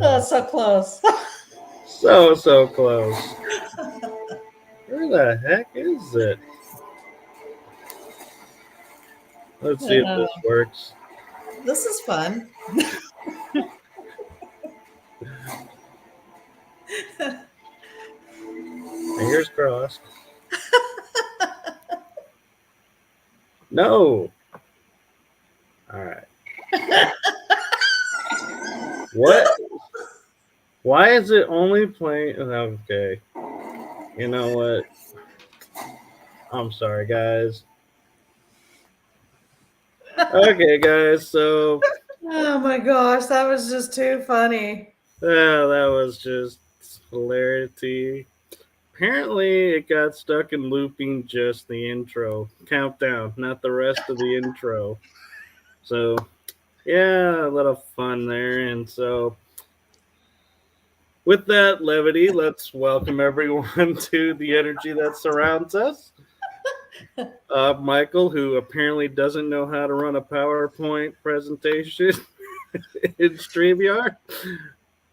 Oh, so close. So close. Where the heck is it? Let's see if this works. This is fun. Fingers crossed. No. All right. What? Why is it only playing? Okay. You know what? I'm sorry, guys. Okay, guys. So. Oh my gosh, that was just too funny. That was just hilarity. Apparently, it got stuck in looping just the intro countdown, not the rest of the intro. So, yeah, a little fun there. And so, with that levity, let's welcome everyone to the energy that surrounds us. Michael, who apparently doesn't know how to run a PowerPoint presentation in StreamYard.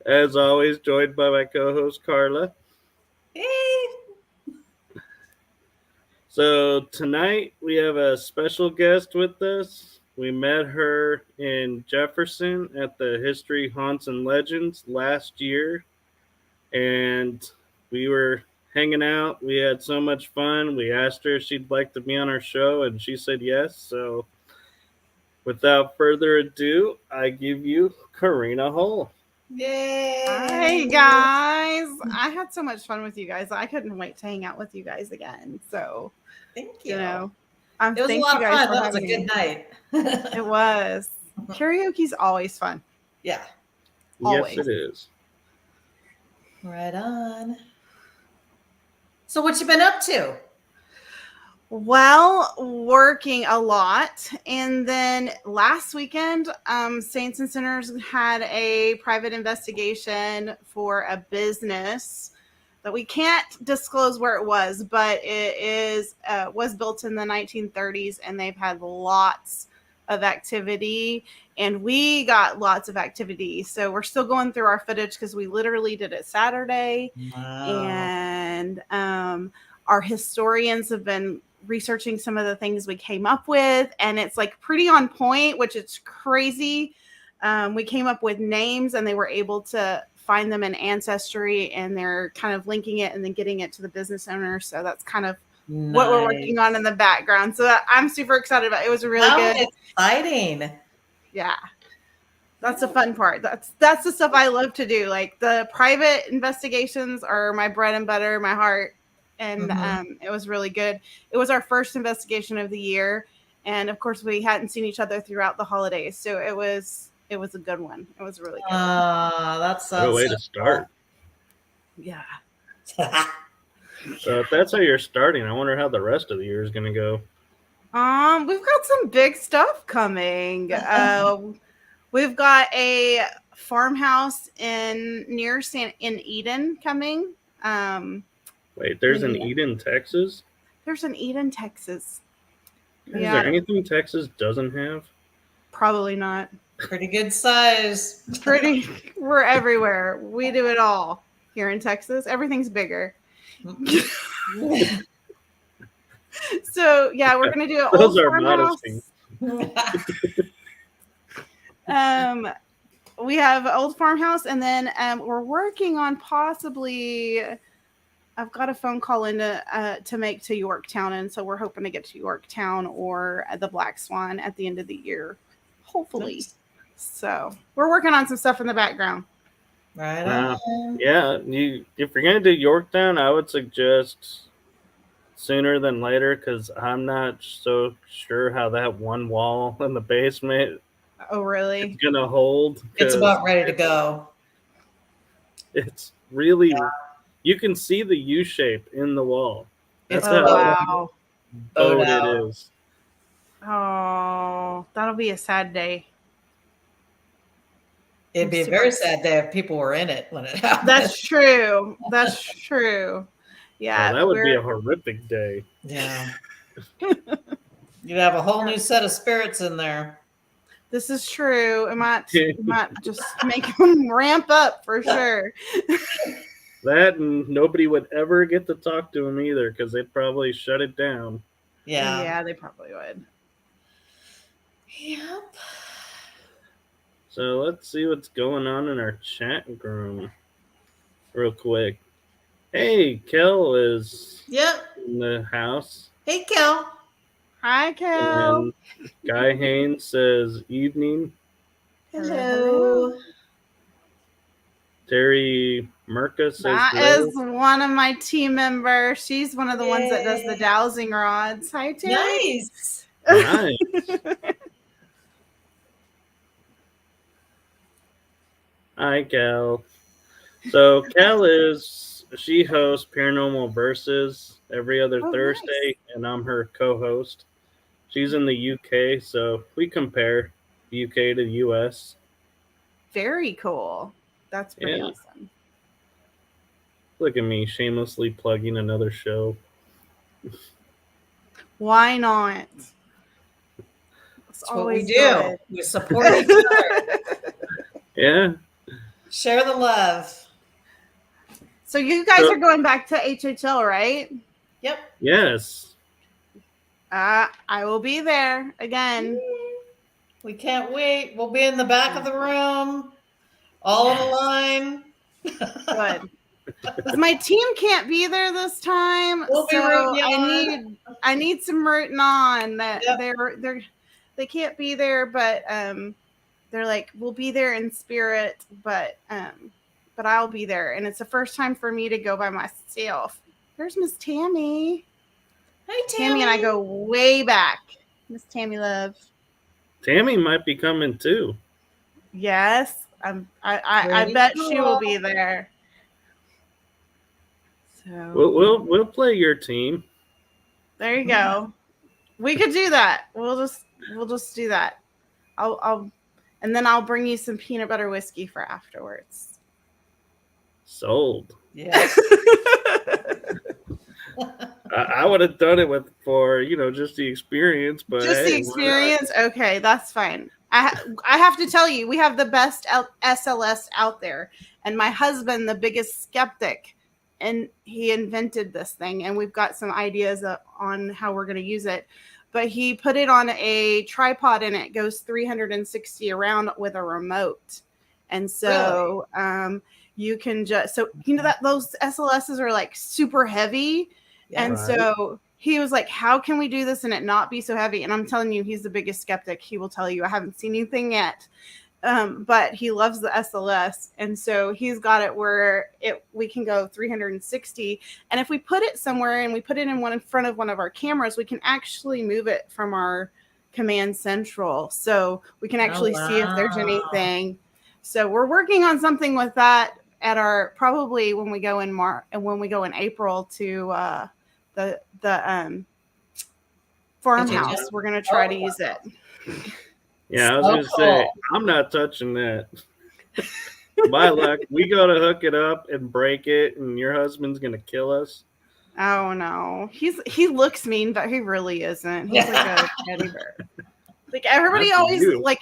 As always, joined by my co-host Carla. Hey. So tonight we have a special guest with us. We met her in Jefferson at the History, Haunts, and Legends last year. And we were hanging out. We had so much fun. We asked her if she'd like to be on our show, and she said yes. So without further ado, I give you Carina Hull. Yay! Hi, guys. I had so much fun with you guys. I couldn't wait to hang out with you guys again. So, thank you. It was a lot of fun. That was a good night. It was. Karaoke's always fun. Yeah. Always. Yes, it is. Right on. So what you been up to? Well, working a lot. And then last weekend, Saints and Sinners had a private investigation for a business that we can't disclose where it was, but it was built in the 1930s, and they've had lots of activity, and we got lots of activity. So we're still going through our footage because we literally did it Saturday. Wow. And our historians have been researching some of the things we came up with, and it's like pretty on point, which is crazy. We came up with names, and they were able to find them in Ancestry, and they're kind of linking it and then getting it to the business owner. So that's kind of what we're working on in the background. So I'm super excited about it. It was really good. Exciting. Yeah. That's the fun part. That's the stuff I love to do. Like the private investigations are my bread and butter, my heart. And it was really good. It was our first investigation of the year. And of course we hadn't seen each other throughout the holidays. So it was a good one. It was really good. That's a way to start. Yeah. So if that's how you're starting, I wonder how the rest of the year is going to go. We've got some big stuff coming. We've got a farmhouse in Eden coming. Wait, there's an Eden, Texas? There's an Eden, Texas. Is there anything Texas doesn't have? Probably not. Pretty good size. We're everywhere. We do it all here in Texas. Everything's bigger. So yeah, we're gonna do an old farmhouse. We have an old farmhouse, and then we're working on possibly. I've got a phone call in to make to Yorktown, and so we're hoping to get to Yorktown or the Black Swan at the end of the year, hopefully. Nice. So we're working on some stuff in the background. Right on. Yeah, if you're gonna do Yorktown, I would suggest sooner than later because I'm not so sure how that one wall in the basement Oh, is really? gonna hold. It's 'Cause about ready to go. it's really you can see the U shape in the wall. It's That's Oh, how wow. bowed it out. is. Oh, that'll be a sad day. It'd be a very sad day if people were in it when it happened. That's true. That's true. Yeah, That would be a horrific day. Yeah. You'd have a whole new set of spirits in there. this is true. It might just make them ramp up for sure. That and nobody would ever get to talk to him either because they'd probably shut it down. Yeah. Yeah, they probably would. Yep. So let's see what's going on in our chat room real quick. Hey, Kel is Yep. in the house. Hey, Kel. Hi, Kel. And Guy Haynes says evening. Hello. Terry Merca says That hello. is one of my team members. She's one of the ones that does the dowsing rods. Hi, Terry. Nice. Nice. Hi, Cal. So she hosts Paranormal Versus every other Oh, Thursday, and I'm her co-host. She's in the UK, so we compare the UK to the US. Very cool. That's pretty Yeah. awesome. Look at me shamelessly plugging another show. Why not? It's That's what we always do. good. We support each other. Yeah. Share the love. So you guys are going back to HHL, right? Yep. Yes. I will be there again. We can't wait. We'll be in the back of the room, all in a line. Good. Because my team can't be there this time, We'll be so rooting you I need some rooting on that. Yep. They can't be there, but they're like, we'll be there in spirit, but I'll be there, and it's the first time for me to go by myself. There's Miss Tammy. Hey, Tammy and I go way back. Miss Tammy Love. Tammy might be coming too. Yes, I bet she will be there. So We'll play your team. there you go. We could do that. We'll just do that. And then I'll bring you some peanut butter whiskey for afterwards. Sold. Yeah. I would have done it for just the experience, but just the experience. Okay, that's fine. I have to tell you, we have the best SLS out there, and my husband, the biggest skeptic, and he invented this thing, and we've got some ideas on how we're going to use it. But he put it on a tripod, and it goes 360 around with a remote, and so you can just that those SLSs are like super heavy. Yeah. And so he was like, how can we do this and it not be so heavy? And I'm telling you, he's the biggest skeptic. He will tell you, I haven't seen anything yet. But he loves the SLS. And so he's got it where we can go 360. And if we put it somewhere and we put it in front of one of our cameras, we can actually move it from our command central. So we can actually see if there's anything. So we're working on something with that at our probably when we go in April to the farmhouse. We're gonna try to use it. Yeah, I was gonna say I'm not touching that. My luck, we go to hook it up and break it, and your husband's gonna kill us. Oh no, he looks mean, but he really isn't. He's like a teddy bear. Like everybody always like.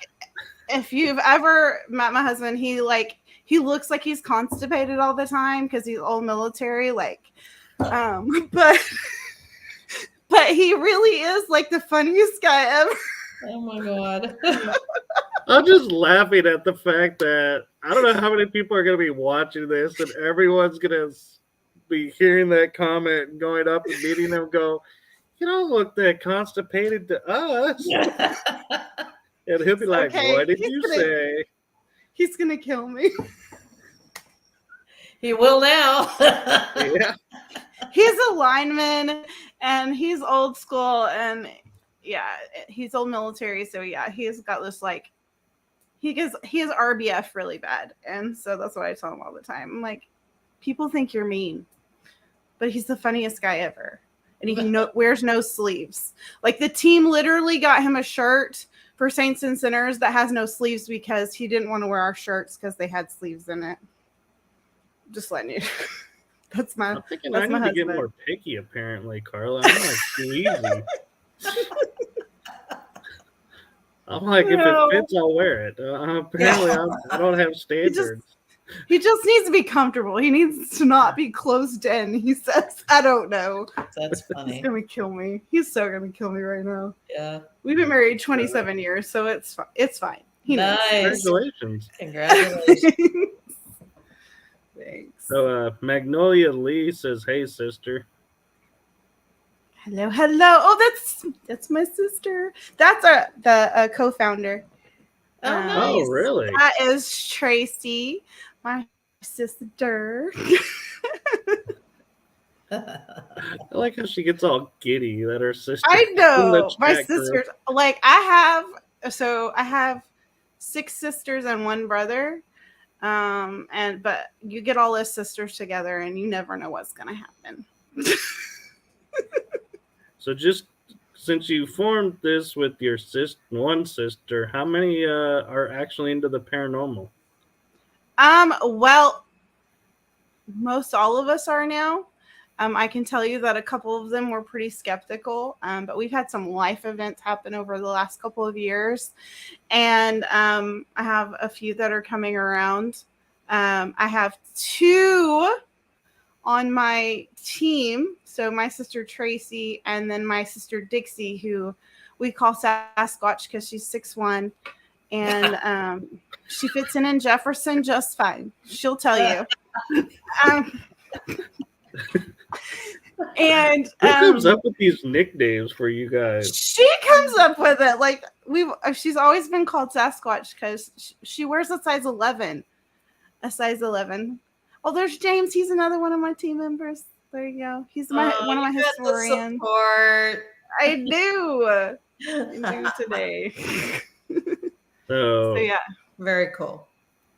If you've ever met my husband, he looks like he's constipated all the time because he's all military, but he really is like the funniest guy ever. Oh my God. I'm just laughing at the fact that I don't know how many people are going to be watching this, and everyone's going to be hearing that comment and going up and meeting them go, you don't look that constipated to us. And he'll be like, what did you say? He's going to kill me. He will now. Yeah. He's a lineman and he's old school and yeah, he's old military. So yeah, he's got this like he is RBF really bad. And so that's what I tell him all the time. I'm like, people think you're mean, but he's the funniest guy ever. And he wears no sleeves. Like the team literally got him a shirt for Saints and Sinners that has no sleeves because he didn't want to wear our shirts because they had sleeves in it. Just letting you. That's my. I'm thinking That's I my need to get husband. more picky. Apparently, Carla, I'm like too easy. I'm like, if it fits, I'll wear it. Apparently, I don't have standards. He just needs to be comfortable. He needs to not be closed in. He says, I don't know. That's funny. He's going to kill me. He's so going to kill me right now. Yeah. We've been married 27 years, so it's fine. He knows. Nice. Congratulations. Thanks. So, Magnolia Lee says, "Hey, sister." Hello. Oh, that's my sister. That's the co-founder. Oh, nice. Oh, really? That is Tracy, my sister. I like how she gets all giddy that her sister. I know my chat group. sisters. Like I have 6 sisters and 1 brother. But you get all those sisters together and you never know what's gonna happen. So just since you formed this with your one sister, how many are actually into the paranormal? Well, most all of us are now. I can tell you that a couple of them were pretty skeptical, but we've had some life events happen over the last couple of years, and I have a few that are coming around. I have 2 on my team, so my sister Tracy and then my sister Dixie, who we call Sasquatch because she's 6'1", and she fits in Jefferson just fine. She'll tell you. And who comes up with these nicknames for you guys? She comes up with it. Like she's always been called Sasquatch because she wears a size 11. A size 11. Oh, there's James. He's another one of my team members. There you go. He's one of my historians. I do. Today. So yeah. Very cool.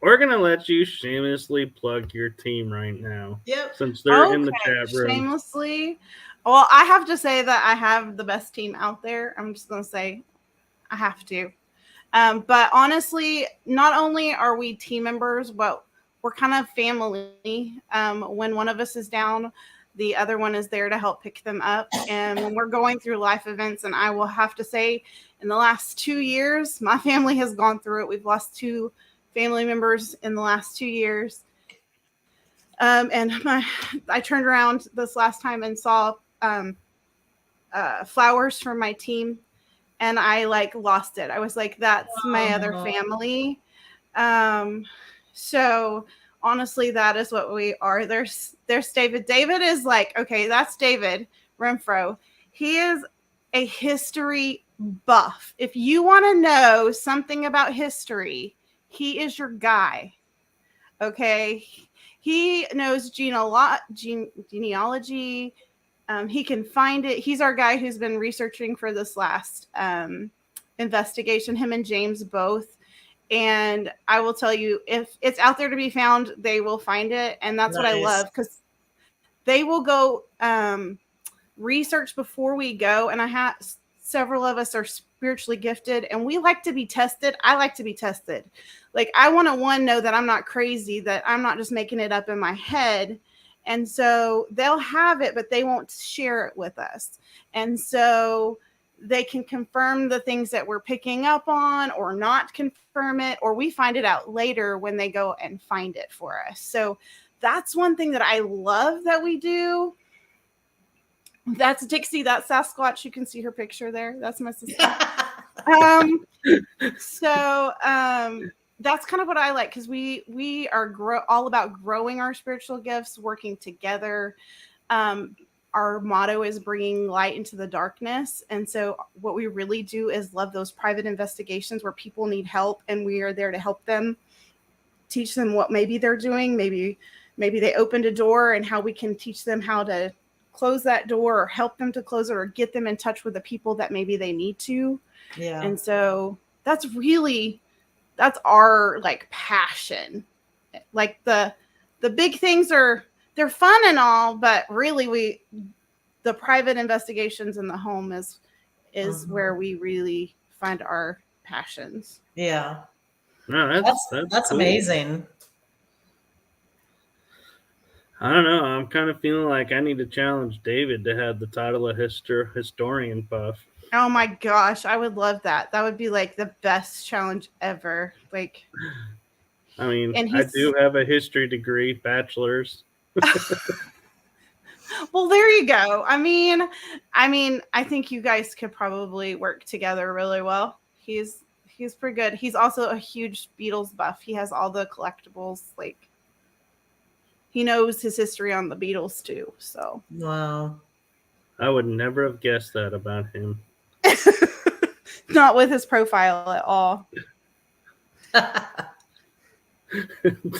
We're gonna let you shamelessly plug your team right now. Yep. Since they're in the chat room. Shamelessly. Well, I have to say that I have the best team out there. I'm just gonna say I have to. But honestly, not only are we team members, but we're kind of family. When one of us is down, the other one is there to help pick them up. And when we're going through life events, and I will have to say, in the last 2 years, my family has gone through it. We've lost 2 family members in the last 2 years. And I turned around this last time and saw flowers from my team, and I lost it. I was like, that's my other family. So honestly, that is what we are. There's David. David is like, okay, that's David Renfro. He is a history buff. If you want to know something about history, he is your guy. Okay. He knows genealogy. He can find it. He's our guy who's been researching for this last investigation, him and James both. And I will tell you, if it's out there to be found, they will find it. And that's what I love, because they will go research before we go. And I have several of us are spiritually gifted, and we like to be tested. I like to be tested. Like, I want to know that I'm not crazy, that I'm not just making it up in my head. And so they'll have it, but they won't share it with us. And so they can confirm the things that we're picking up on or not confirm it, or we find it out later when they go and find it for us. So that's one thing that I love that we do. That's Dixie, that's Sasquatch. You can see her picture there. That's my sister. That's kind of what I like, because we are all about growing our spiritual gifts, working together. Our motto is bringing light into the darkness. And so what we really do is love those private investigations where people need help, and we are there to help them, teach them what maybe they're doing. Maybe maybe they opened a door and how we can teach them how to close that door or help them to close it or get them in touch with the people that maybe they need to. Yeah. And so that's our like passion. Like the big things they're fun and all, but really the private investigations in the home is where we really find our passions. Yeah. No, That's cool. amazing. I don't know. I'm kind of feeling like I need to challenge David to have the title of historian buff. Oh my gosh, I would love that. That would be like the best challenge ever. Like, I mean, and I do have a history degree, bachelor's. Well, there you go. I mean, I think you guys could probably work together really well. He's pretty good. He's also a huge Beatles buff. He has all the collectibles. Like, he knows his history on the Beatles too. So, Wow. I would never have guessed that about him. not with his profile at all.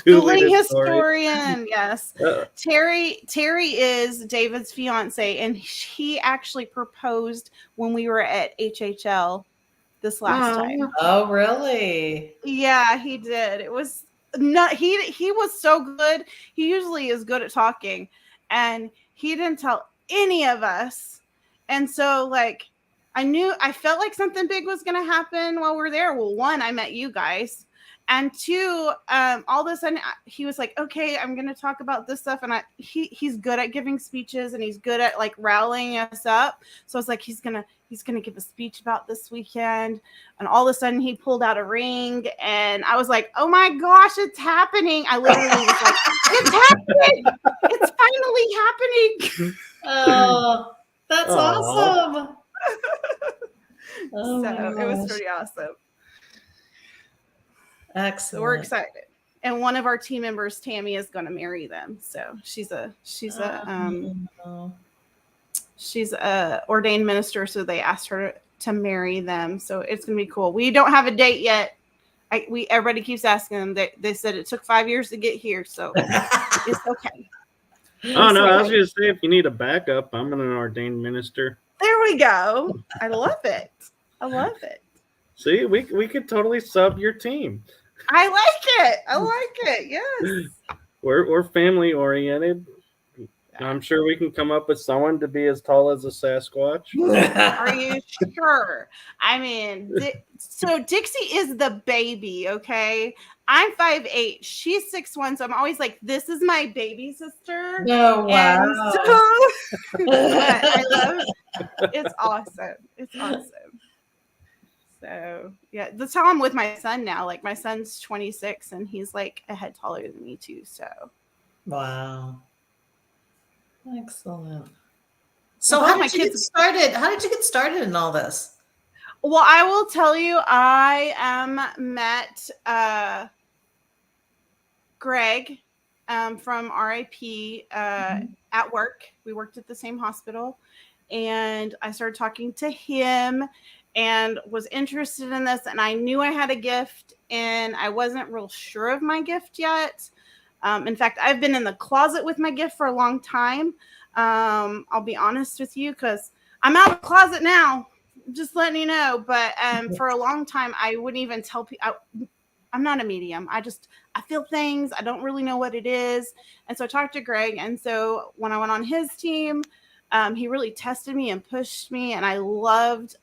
Dueling historian, yes. Terry is David's fiance, and he actually proposed when we were at HHL this last time. Oh, really? Yeah, he did. It was not he was so good. He usually is good at talking, and he didn't tell any of us. And so like I felt like something big was going to happen while we were there. Well, one, I met you guys. And two, all of a sudden he was like, okay, I'm going to talk about this stuff. And he's good at giving speeches and he's good at like rallying us up. So I was like, he's going to give a speech about this weekend. And all of a sudden he pulled out a ring and I was like, oh my gosh, it's happening. I literally was like, it's happening. It's finally happening. Oh, that's awesome. So it was pretty awesome. Excellent. So we're excited. And one of our team members, Tammy, is going to marry them. So she's a ordained minister. So they asked her to marry them. So it's going to be cool. We don't have a date yet. Everybody keeps asking them. They said it took 5 years to get here. So it's okay. Oh, no, I was going to say, if you need a backup, I'm an ordained minister. There we go. I love it. I love it. See, we could totally sub your team. I like it. Yes. We're family oriented. I'm sure we can come up with someone to be as tall as a Sasquatch. Are you sure? I mean, so Dixie is the baby, okay? I'm 5'8". She's 6'1", so I'm always like, this is my baby sister. No, wow. And so, I love it's awesome. It's awesome. So yeah, that's how I'm with my son now. Like my son's 26 and he's like a head taller than me too. So wow. Excellent. So how did you get started? How did you get started in all this? Well, I will tell you, I met Greg from RIP at work. We worked at the same hospital and I started talking to him and was interested in this. And I knew I had a gift and I wasn't real sure of my gift yet. In fact, I've been in the closet with my gift for a long time. I'll be honest with you because I'm out of the closet now, just letting you know. But for a long time, I wouldn't even tell people. I'm not a medium. I feel things. I don't really know what it is. And so I talked to Greg. And so when I went on his team, he really tested me and pushed me. And I loved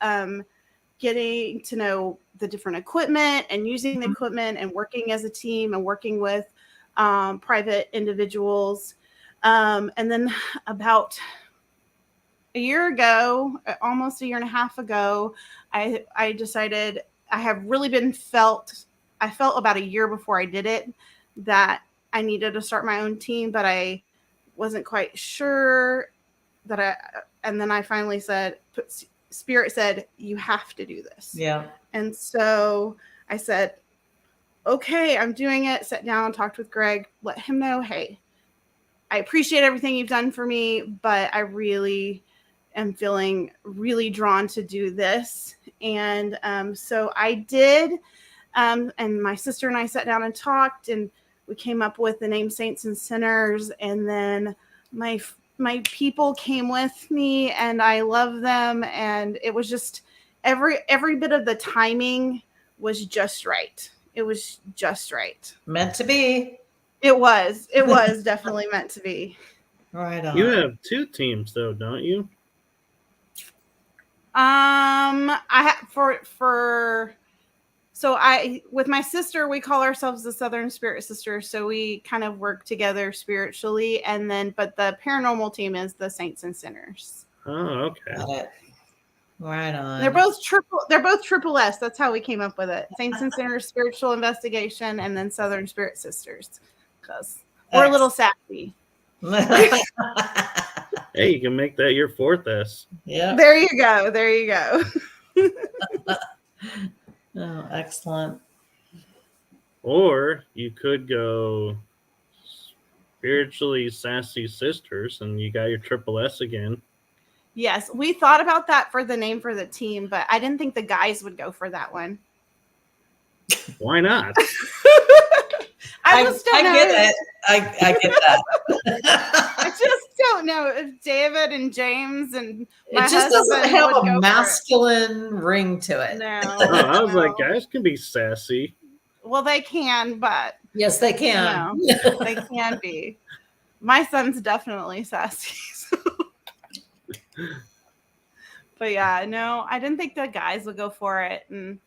getting to know the different equipment and using the equipment and working as a team and working with private individuals. And then about a year ago, almost a year and a half ago, I decided I felt about a year before I did it that I needed to start my own team, but I wasn't quite sure and then I finally said, Spirit said, you have to do this. Yeah. And so I said, okay, I'm doing it. Sat down, talked with Greg, let him know, hey, I appreciate everything you've done for me, but I really am feeling really drawn to do this. And so I did. And my sister and I sat down and talked, and we came up with the name Saints and Sinners, and then my people came with me, and I love them, and it was just every bit of the timing was just right. It was just right. Meant to be. It was definitely meant to be. Right on. You have 2 teams though, don't you? I have so with my sister, we call ourselves the Southern Spirit Sisters. So we kind of work together spiritually, and then, but the paranormal team is the Saints and Sinners. Oh, okay. Got it. Right on. They're both triple S. That's how we came up with it. Saints and Sinners Spiritual Investigation, and then Southern Spirit Sisters, because we're a little sassy. Hey, you can make that your 4th S. Yeah. There you go. There you go. Oh, excellent. Or you could go spiritually sassy sisters, and you got your triple S again. Yes, we thought about that for the name for the team, but I didn't think the guys would go for that one. Why not? I just don't know. Get it. I get that. I just don't know if David and James and my It just doesn't husband have would go a for masculine ring to it. it. No, I was no. like, guys can be sassy. Well, they can, but Yes, they can. they can be. My son's definitely sassy. So. But yeah, no, I didn't think the guys would go for it, and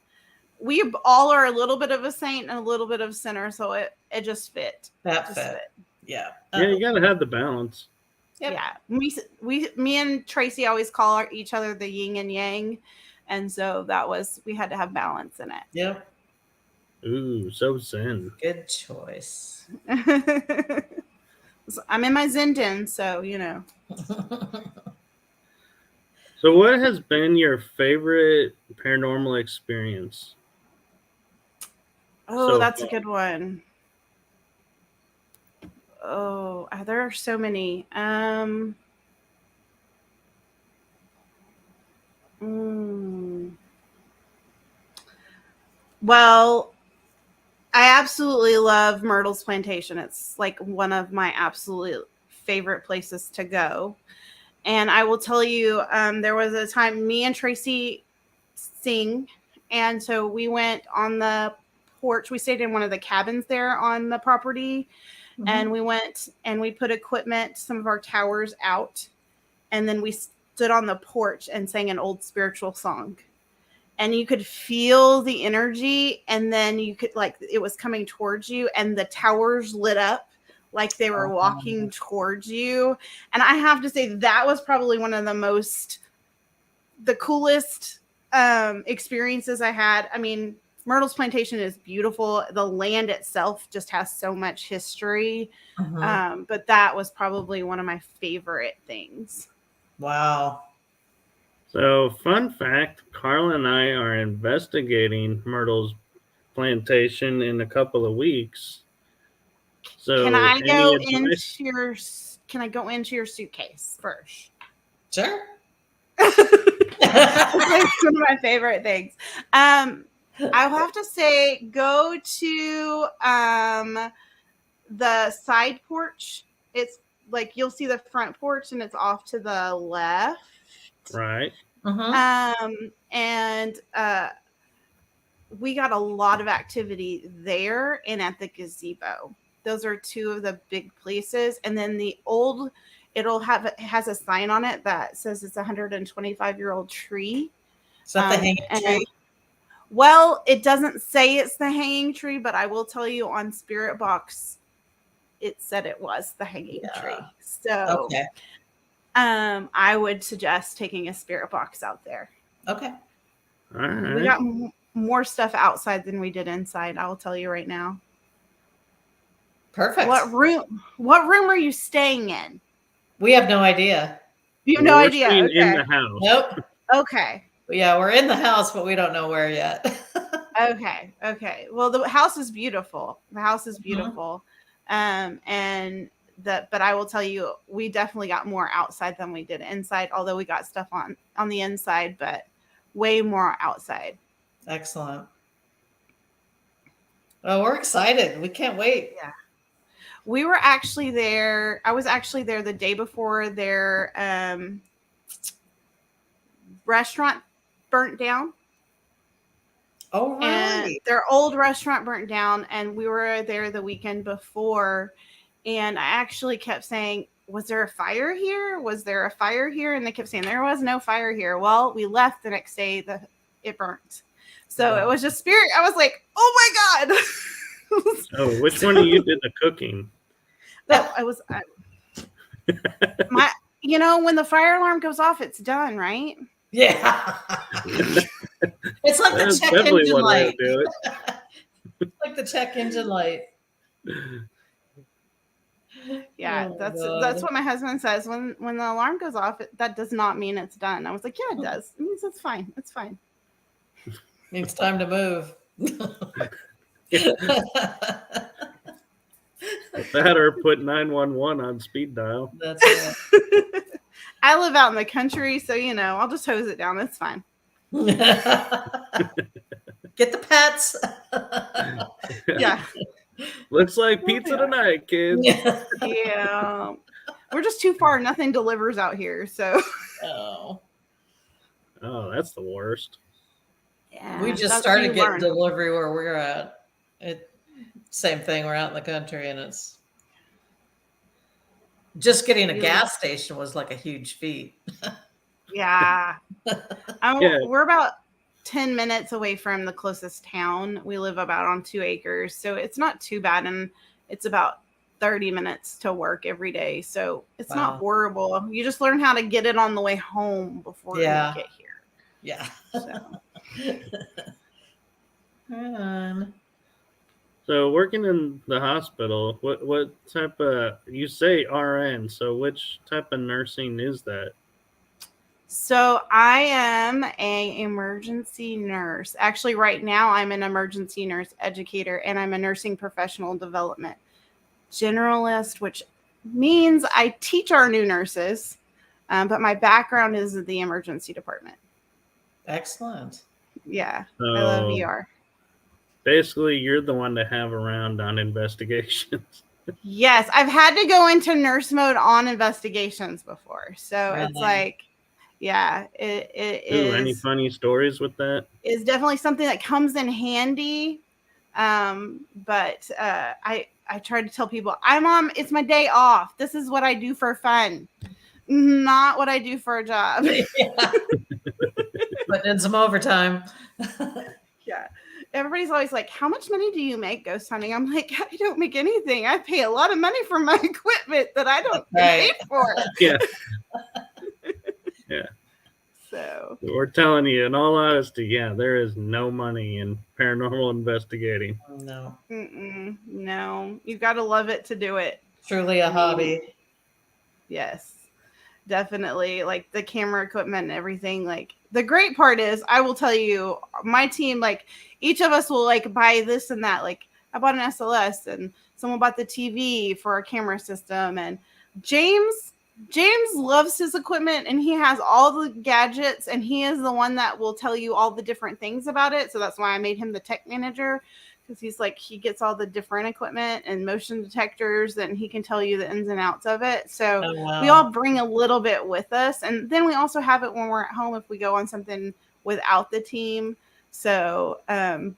we all are a little bit of a saint and a little bit of sinner, so it just fit. That Just fit. Yeah. Yeah, you gotta have the balance. Yep. Yeah, me and Tracy always call each other the yin and yang, and so we had to have balance in it. Yep. Ooh, so zen. Good choice. So I'm in my zen den, so you know. So what has been your favorite paranormal experience? Oh, So that's a far? good one. Oh, there are so many. Well, I absolutely love Myrtle's Plantation. It's like one of my absolute favorite places to go. And I will tell you, there was a time me and Tracy sing. And so we went on the porch. We stayed in one of the cabins there on the property. Mhm. And we went and we put equipment, some of our towers out. And then we stood on the porch and sang an old spiritual song. And you could feel the energy. And then you could, like, it was coming towards you. And the towers lit up like they were walking towards you. And I have to say, that was probably one of the coolest experiences I had. I mean, Myrtle's Plantation is beautiful. The land itself just has so much history. But that was probably one of my favorite things. Wow. So, fun fact, Carla and I are investigating Myrtle's Plantation in a couple of weeks. So, Can I go advice? into your suitcase first? Sure. That's one of my favorite things. I'll have to say, go to the side porch. It's like you'll see the front porch, and it's off to the left. Right. And we got a lot of activity there and at the gazebo. Those are two of the big places. And then it has a sign on it that says it's a 125-year-old tree. Is that the hanging tree? Well, it doesn't say it's the hanging tree, but I will tell you on Spirit Box, it said it was the hanging tree. So Okay. I would suggest taking a Spirit Box out there. Okay. All right. We got more stuff outside than we did inside. I will tell you right now. Perfect. What room are you staying in? We have no idea. You have no We're idea. staying Okay. in the house. Nope. Okay. Yeah, we're in the house, but we don't know where yet. Okay. Well, the house is beautiful. The house is beautiful. But I will tell you, we definitely got more outside than we did inside, although we got stuff on the inside, but way more outside. Excellent. Well, we're excited. We can't wait. Yeah. We were actually there. I was actually there the day before their restaurant burnt down. Oh, And really? their old restaurant burnt down, and we were there the weekend before. And I actually kept saying, was there a fire here? Was there a fire here? And they kept saying, there was no fire here. Well, we left the next day, it burnt. So Wow. it was just spirit. I was like, oh my God. Oh, which one of you did the cooking? That I was when the fire alarm goes off, it's done, right? Yeah. It's like the That's check definitely engine one way light. to do it. It's like the check engine light. Yeah, Oh, that's God. what my husband says. When the alarm goes off, that does not mean it's done. I was like, yeah, it does. It means it's fine. It's fine. It's time to move. That or put 911 on speed dial. That's it. I live out in the country, so I'll just hose it down. It's fine. Get the pets. Yeah. Looks like pizza tonight, kids. Yeah. We're just too far. Nothing delivers out here, so. Oh. Oh, that's the worst. Yeah, We just that's started you getting learn. delivery where we're at. Same thing. We're out in the country, and it's just getting a gas station was like a huge feat. Yeah. Yeah. We're about 10 minutes away from the closest town. We live about on 2 acres, so it's not too bad, and it's about 30 minutes to work every day. So it's Wow. not horrible. You just learn how to get it on the way home before Yeah. you get here. Yeah. So. So working in the hospital, what type of, you say RN, so which type of nursing is that? So I am an emergency nurse. Actually, right now I'm an emergency nurse educator, and I'm a nursing professional development generalist, which means I teach our new nurses, but my background is the emergency department. Excellent. Yeah, So I love ER. basically, you're the one to have around on investigations. Yes, I've had to go into nurse mode on investigations before, so Really? it's like, yeah, it Ooh, any is. funny stories with that? Is definitely something that comes in handy. But I try to tell people, it's my day off. This is what I do for fun, not what I do for a job. Yeah. Putting in some overtime. Yeah. Everybody's always like, how much money do you make ghost hunting? I'm like, I don't make anything. I pay a lot of money for my equipment that I don't get paid for. Yeah. Yeah. So We're telling you, in all honesty, yeah, there is no money in paranormal investigating. No. No, you got to love it to do it. Truly a hobby. Yes, definitely. Like the camera equipment and everything. Like the great part is, I will tell you, my team, like each of us will like buy this and that. Like I bought an SLS, and someone bought the TV for our camera system, and James loves his equipment, and he has all the gadgets, and he is the one that will tell you all the different things about it. So that's why I made him the tech manager, because he's like, he gets all the different equipment and motion detectors, and he can tell you the ins and outs of it. So we all bring a little bit with us, and then we also have it when we're at home if we go on something without the team. So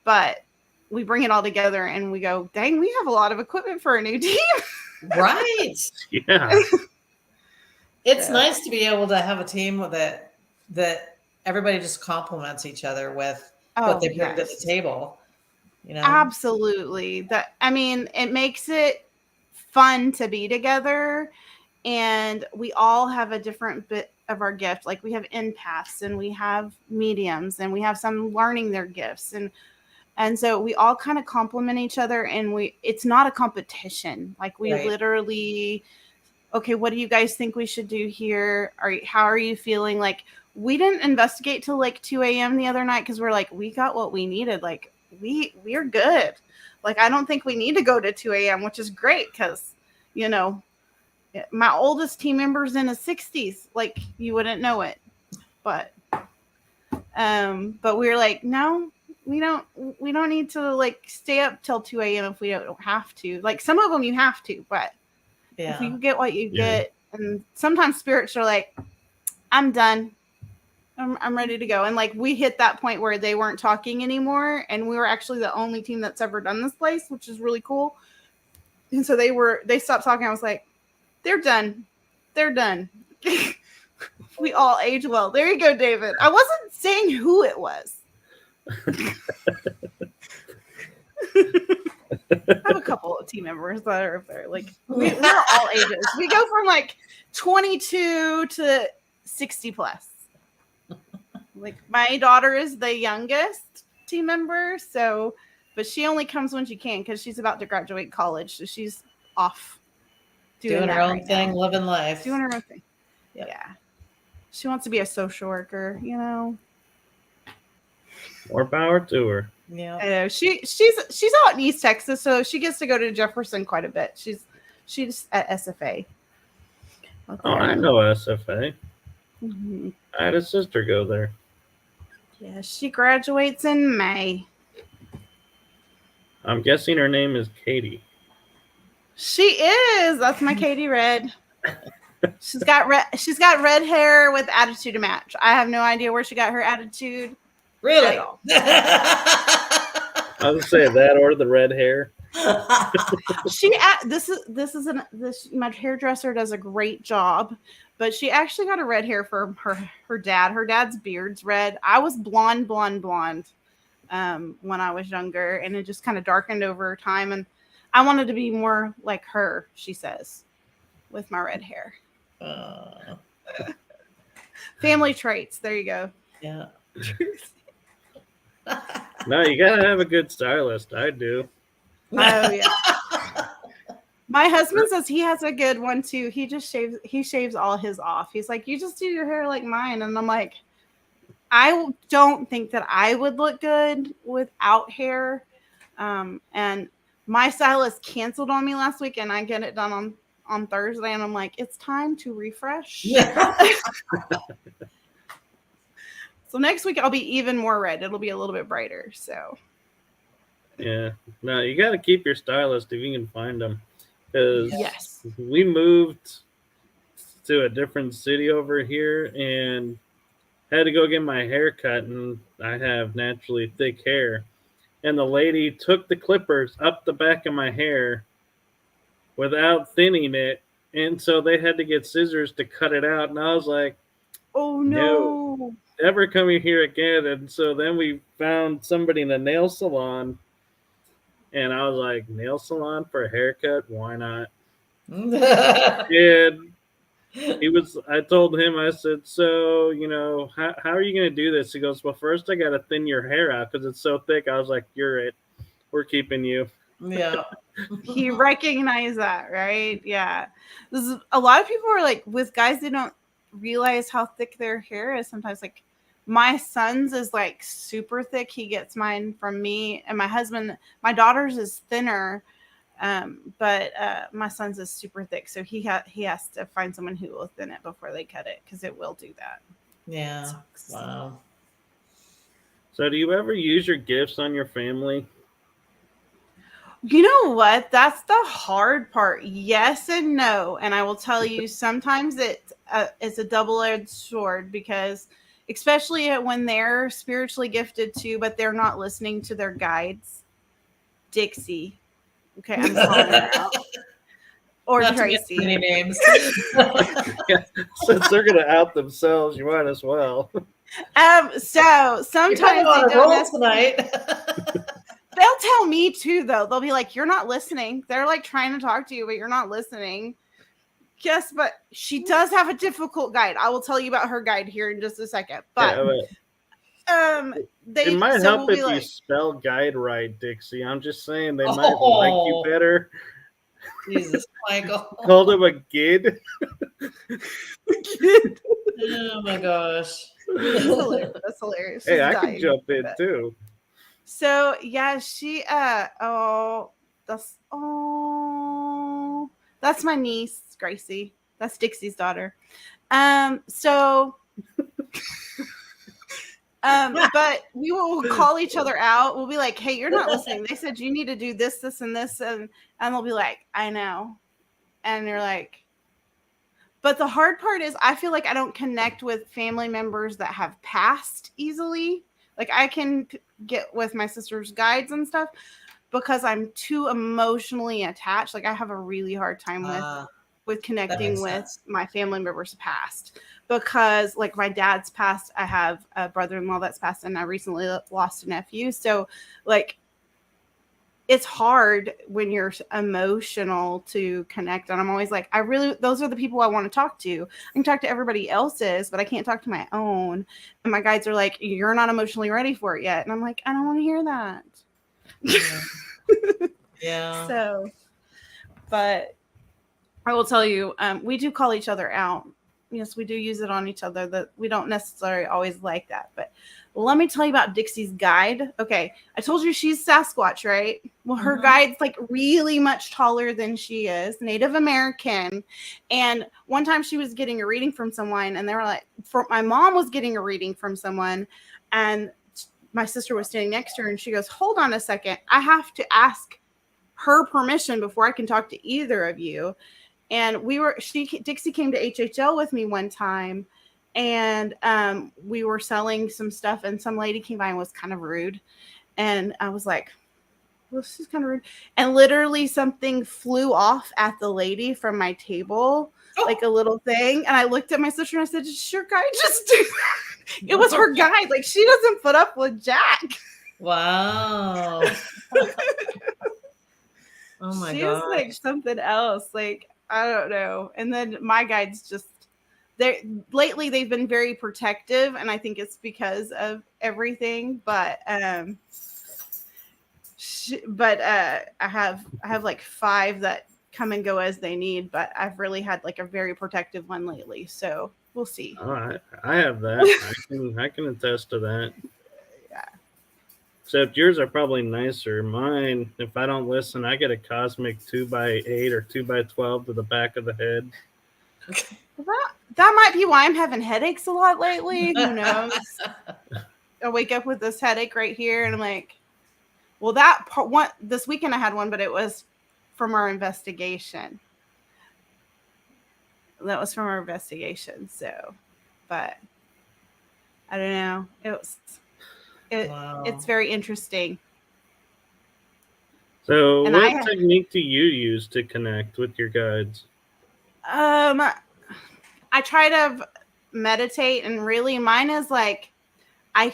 but we bring it all together and we go, dang, we have a lot of equipment for a new team. Right. Yeah. It's nice to be able to have a team that everybody just complements each other with what they bring to the table. Absolutely. It makes it fun to be together, and we all have a different bit of our gift. Like we have empaths, and we have mediums, and we have some learning their gifts, and so we all kind of complement each other, and it's not a competition. Like we literally, okay, what do you guys think we should do here? How are you feeling? Like we didn't investigate till like 2 a.m. the other night because we're like, we got what we needed. Like we're good. Like I don't think we need to go to 2 a.m., which is great because, my oldest team member's in his 60s. Like you wouldn't know it, but we were like, no, we don't need to like stay up till 2 a.m. if we don't have to. Like some of them you have to, but if you get what you get, and sometimes spirits are like, I'm done. I'm ready to go. And like we hit that point where they weren't talking anymore, and we were actually the only team that's ever done this place, which is really cool. And so they stopped talking. I was like, they're done. They're done. We all age well. There you go, David. I wasn't saying who it was. I have a couple of team members that are up there. Like we're all ages. We go from like 22 to 60 plus. Like my daughter is the youngest team member, so but she only comes when she can because she's about to graduate college, so she's off doing her own thing, living life, doing her own thing. Yep. Yeah, she wants to be a social worker, you know. More power to her. Yeah, I know. She's out in East Texas, so she gets to go to Jefferson quite a bit. She's at SFA. Oh, I know SFA. Mm-hmm. I had a sister go there. Yeah, she graduates in May. I'm guessing her name is Katie. She is. That's my Katie Red. She's got red hair with attitude to match. I have no idea where she got her attitude. Really? I was say that or the red hair. My hairdresser does a great job, but she actually got a red hair for her dad. Her dad's beard's red. I was blonde when I was younger, and it just kind of darkened over time, and I wanted to be more like her, she says, with my red hair. Family traits. There you go. Yeah. No, you gotta have a good stylist. I do. Oh yeah. My husband says he has a good one too. He shaves all his off. He's like, you just do your hair like mine. And I'm like, I don't think that I would look good without hair. And my stylist canceled on me last week, and I get it done on Thursday, and I'm like, it's time to refresh. Yeah. So next week I'll be even more red. It'll be a little bit brighter. So yeah, no, you got to keep your stylist if you can find them, because yes, we moved to a different city over here and had to go get my hair cut, and I have naturally thick hair, and the lady took the clippers up the back of my hair without thinning it, and so they had to get scissors to cut it out, and I was like, oh no. Ever coming here again. And so then we found somebody in a nail salon, and I was like, nail salon for a haircut? Why not? And I told him, I said, so, how are you going to do this? He goes, well, first I got to thin your hair out because it's so thick. I was like, you're it. We're keeping you. Yeah. He recognized that, right? Yeah. A lot of people are like, with guys, they don't realize how thick their hair is sometimes. Like, my son's is like super thick. He gets mine from me, and my daughter's is thinner, but my son's is super thick. So he has to find someone who will thin it before they cut it, because it will do that. Yeah. Wow. So do you ever use your gifts on your family? You know what? That's the hard part. Yes and no. And I will tell you, sometimes it's a double-edged sword, because especially when they're spiritually gifted too, but they're not listening to their guides. Dixie. Okay, I'm calling her out. Or not Tracy. Many names. Yeah, since they're going to out themselves, you might as well. So sometimes they don't tonight. They'll tell me too, though. They'll be like, you're not listening. They're like trying to talk to you, but you're not listening. Yes, but she does have a difficult guide. I will tell you about her guide here in just a second. But it might help if you spell guide right, Dixie. I'm just saying they might like you better. Jesus, Michael. Called him a kid. Oh my gosh. That's hilarious. Hey, I can jump in too. So yeah, that's my niece, Gracie. That's Dixie's daughter. So But we will call each other out. We'll be like, hey, you're not listening. They said you need to do this, this, and this. And they'll be like, I know. And you're like, but the hard part is I feel like I don't connect with family members that have passed easily. Like I can get with my sister's guides and stuff because I'm too emotionally attached. Like I have a really hard time with connecting with my family members past, because like my dad's passed, I have a brother-in-law that's passed, and I recently lost a nephew. So like it's hard when you're emotional to connect. And I'm always like, those are the people I want to talk to. I can talk to everybody else's, but I can't talk to my own. And my guides are like, you're not emotionally ready for it yet. And I'm like, I don't want to hear that. Yeah. So, but I will tell you, we do call each other out. Yes, we do use it on each other. That we don't necessarily always like that. But let me tell you about Dixie's guide. Okay, I told you she's Sasquatch, right? Well, her guide's like really much taller than she is, Native American. And one time she was getting a reading from someone, and they were like, my mom was getting a reading from someone, and my sister was standing next to her, and she goes, hold on a second. I have to ask her permission before I can talk to either of you. And Dixie came to HHL with me one time, and we were selling some stuff, and some lady came by and was kind of rude. And I was like, well, this is kind of rude. And literally something flew off at the lady from my table, like a little thing. And I looked at my sister and I said, did your guide just do that? It was her guide. Like she doesn't put up with Jack. Wow. Oh my god. She's like something else. Like, I don't know. And then my guides lately they've been very protective, and I think it's because of everything. But I have like 5 that come and go as they need, but I've really had like a very protective one lately. So we'll see. All right. I have that. I can attest to that. Yeah. Except yours are probably nicer. Mine, if I don't listen, I get a cosmic 2x8 or 2x12 to the back of the head. That might be why I'm having headaches a lot lately. Who knows? I wake up with this headache right here, and I'm like, well, this weekend I had one, but it was from our investigation. That was from our investigation. So, but I don't know. It's very interesting. So, what technique do you use to connect with your guides? I try to meditate, and really mine is like, I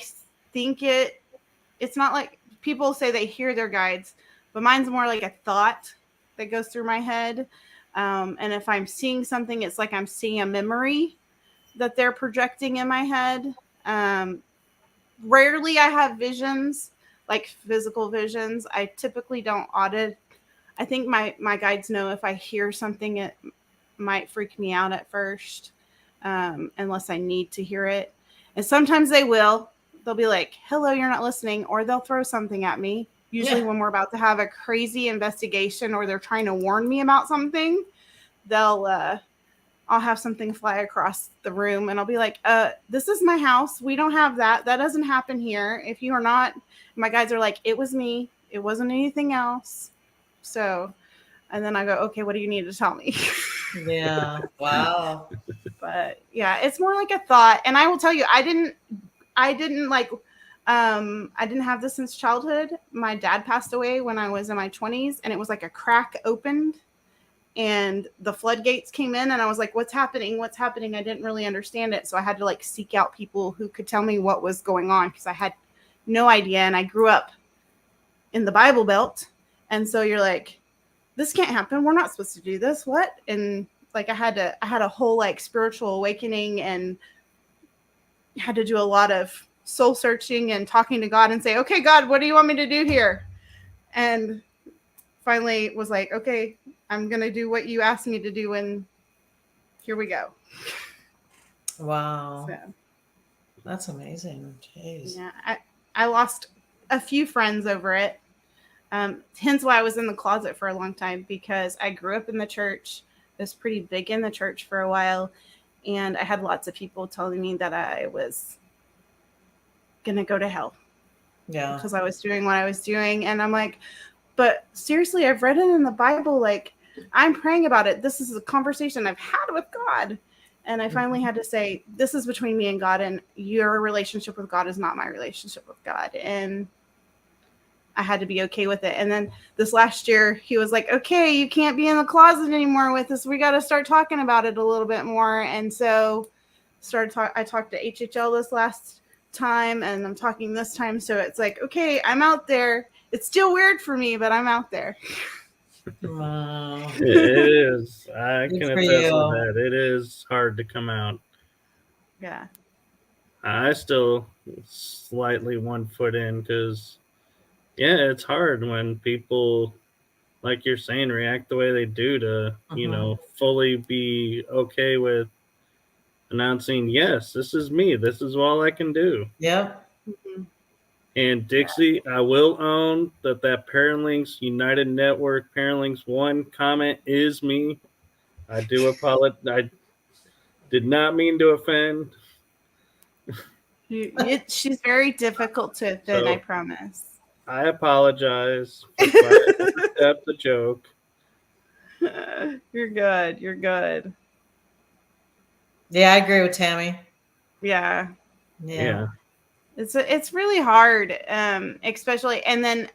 think it's not like people say they hear their guides, but mine's more like a thought that goes through my head. And if I'm seeing something, it's like I'm seeing a memory that they're projecting in my head. Rarely I have visions, like physical visions. I typically don't audit. I think my guides know if I hear something, it might freak me out at first, unless I need to hear it. And sometimes they will. They'll be like, hello, you're not listening. Or they'll throw something at me. Usually when we're about to have a crazy investigation, or they're trying to warn me about something, I'll have something fly across the room, and I'll be like, this is my house. We don't have that. That doesn't happen here. If you are not, my guides are like, it was me. It wasn't anything else. So, and then I go, okay, what do you need to tell me? Yeah. Wow. But yeah, it's more like a thought. And I will tell you, I didn't have this since childhood. My dad passed away when I was in my 20s, and it was like a crack opened, and the floodgates came in, and I was like, what's happening? What's happening? I didn't really understand it. So I had to like seek out people who could tell me what was going on, because I had no idea. And I grew up in the Bible Belt. And so you're like, this can't happen. We're not supposed to do this. What? And like, I had a whole like spiritual awakening, and had to do a lot of soul searching and talking to God and say, okay, God, what do you want me to do here? And finally was like, okay, I'm going to do what you asked me to do. And here we go. Wow. So, that's amazing. Jeez. Yeah. I lost a few friends over it. Hence why I was in the closet for a long time, because I grew up in the church. I was pretty big in the church for a while. And I had lots of people telling me that I was going to go to hell. Yeah. Because I was doing what I was doing. And I'm like, but seriously, I've read it in the Bible. Like, I'm praying about it. This is a conversation I've had with God. And I finally had to say, this is between me and God, and your relationship with God is not my relationship with God. And I had to be okay with it. And then this last year, he was like, okay, you can't be in the closet anymore with us. We got to start talking about it a little bit more. And so I talked to HHL this last time, and I'm talking this time. So it's like, okay, I'm out there. It's still weird for me, but I'm out there. Wow. It is. I Good can for attest to you. that. It is hard to come out. Yeah. I still slightly 1 foot in because, yeah, it's hard when people, like you're saying, react the way they do to, fully be okay with announcing, yes, this is me. This is all I can do. Yep. Mm-hmm. And Dixie, I will own that Paralinks United Network Paralinks 1 comment is me. I do apologize. I did not mean to offend. She's very difficult to offend, I promise. I apologize for trying to overstep the joke. You're good. You're good. Yeah, I agree with Tammy. Yeah. Yeah. It's really hard, especially, and then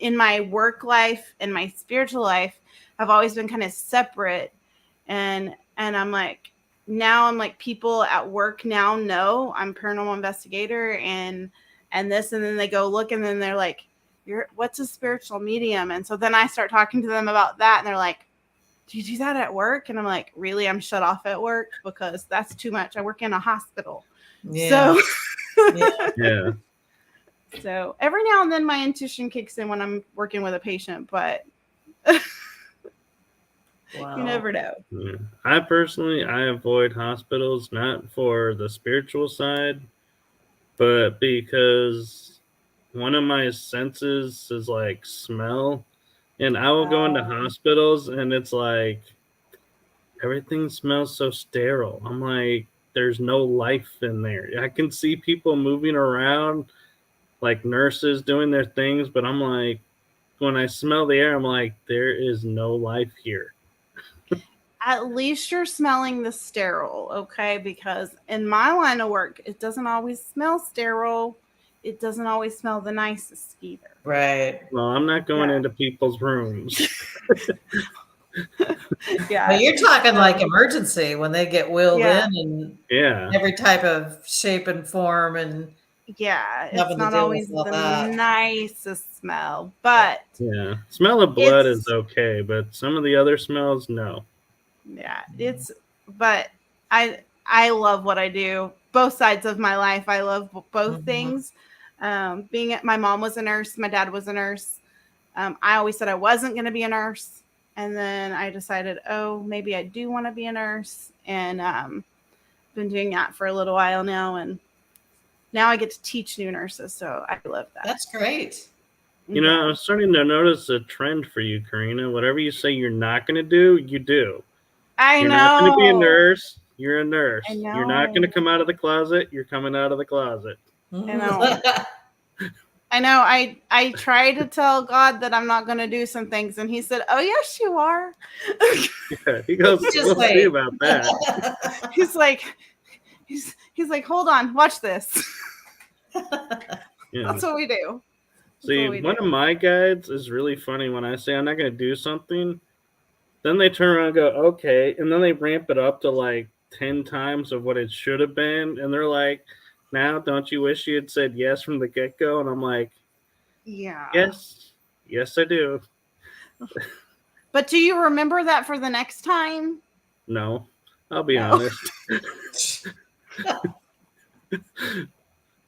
in my work life and my spiritual life, have always been kind of separate, and I'm like, now I'm like, people at work now know I'm paranormal investigator and this, and then they go look, and then they're like, what's a spiritual medium? And so then I start talking to them about that, and they're like, do you do that at work? And I'm like, really? I'm shut off at work because that's too much. I work in a hospital. Yeah. So Yeah. So every now and then my intuition kicks in when I'm working with a patient, but Wow. You never know. Yeah. I avoid hospitals, not for the spiritual side, but because one of my senses is like smell. And I will go into hospitals and it's like everything smells so sterile. I'm like, there's no life in there. I can see people moving around, like nurses doing their things, but I'm like, when I smell the air, I'm like, there is no life here. At least you're smelling the sterile, okay? Because in my line of work, it doesn't always smell sterile. It doesn't always smell the nicest either. Right. Well, I'm not going into people's rooms. Yeah. But you're talking like emergency when they get wheeled in and every type of shape and form, and it's not always the nicest smell, but smell of blood is okay, but some of the other smells, no. But I love what I do. Both sides of my life, I love both things. My mom was a nurse, my dad was a nurse. I always said I wasn't going to be a nurse, and then I decided, maybe I do want to be a nurse, and been doing that for a little while now, and now I get to teach new nurses, so I love that. That's great. I'm starting to notice a trend for you, Carina. Whatever you say you're not going to do, you do. You're not going to be a nurse. You're a nurse. I know. You're not going to come out of the closet. You're coming out of the closet. I know. I know. I try to tell God that I'm not going to do some things, and He said, "Oh yes, you are." He goes, "We'll see about that." He's like, "Hold on, watch this." That's what we do. See, one of my guides is really funny. When I say I'm not going to do something, then they turn around and go, okay. And then they ramp it up to like 10 times of what it should have been. And they're like, now, don't you wish you had said yes from the get-go? And I'm like, yes, I do. But do you remember that for the next time? No, I'll be honest.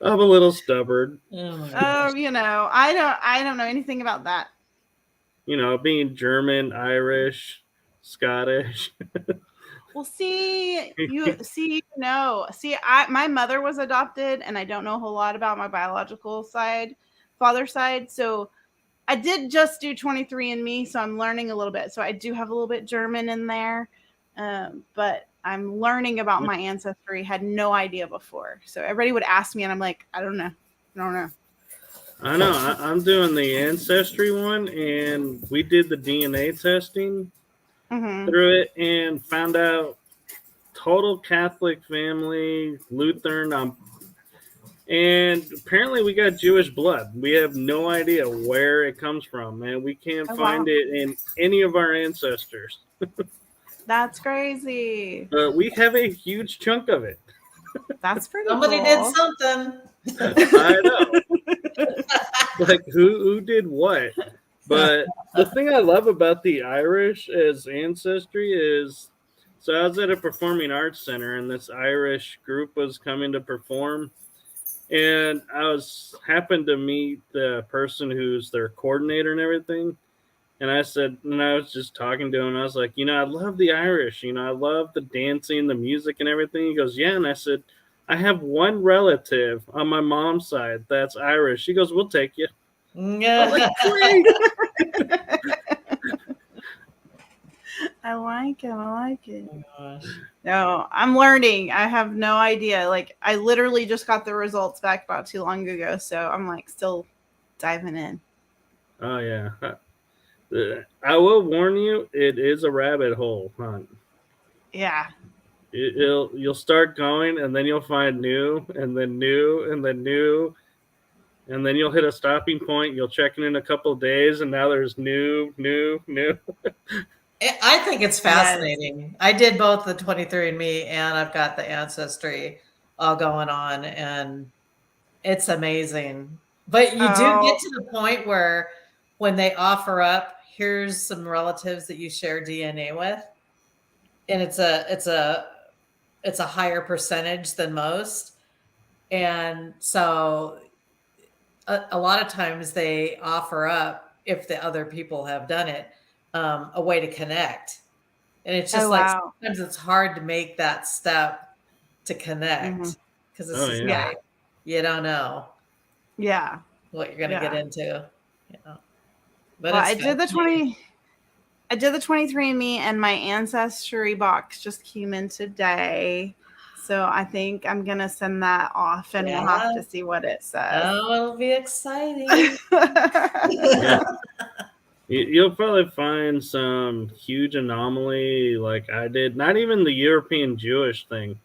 I'm a little stubborn. I don't know anything about that. Being German, Irish, Scottish. Well, my mother was adopted, and I don't know a whole lot about my biological father side. So I did just do 23andMe, so I'm learning a little bit. So I do have a little bit German in there. But I'm learning about my ancestry. Had no idea before. So everybody would ask me, and I'm like, I don't know. I know. I'm doing the ancestry one, and we did the DNA testing through it and found out total Catholic family, Lutheran. And apparently we got Jewish blood. We have no idea where it comes from, and we can't find it in any of our ancestors. That's crazy. But we have a huge chunk of it. That's pretty Somebody cool. did something. I know. Like, who did what? But the thing I love about the Irish as ancestry is, so I was at a performing arts center, and this Irish group was coming to perform. And I happened to meet the person who's their coordinator and everything. And I was just talking to him. I was like, I love the Irish. I love the dancing, the music, and everything. He goes, yeah. And I said, I have one relative on my mom's side that's Irish. He goes, we'll take you. Yeah. I was like, great. I like it. Oh my gosh. No, I'm learning. I have no idea. Like, I literally just got the results back not too long ago, so I'm like still diving in. Oh yeah. I will warn you, it is a rabbit hole hunt. Yeah. You'll start going, and then you'll find new, and then new, and then new, and then you'll hit a stopping point. You'll check in a couple of days, and now there's new. I think it's fascinating. Yes. I did both the 23andMe and I've got the Ancestry all going on, and it's amazing. But you do get to the point where when they offer up, here's some relatives that you share DNA with, and it's a higher percentage than most. And so a lot of times they offer up, if the other people have done it, a way to connect. And it's just sometimes it's hard to make that step to connect because it's like you don't know what you're going to get into. But I did the 23andMe, and my ancestry box just came in today. So I think I'm going to send that off, and we'll have to see what it says. Oh, it'll be exciting. You'll probably find some huge anomaly like I did. Not even the European Jewish thing.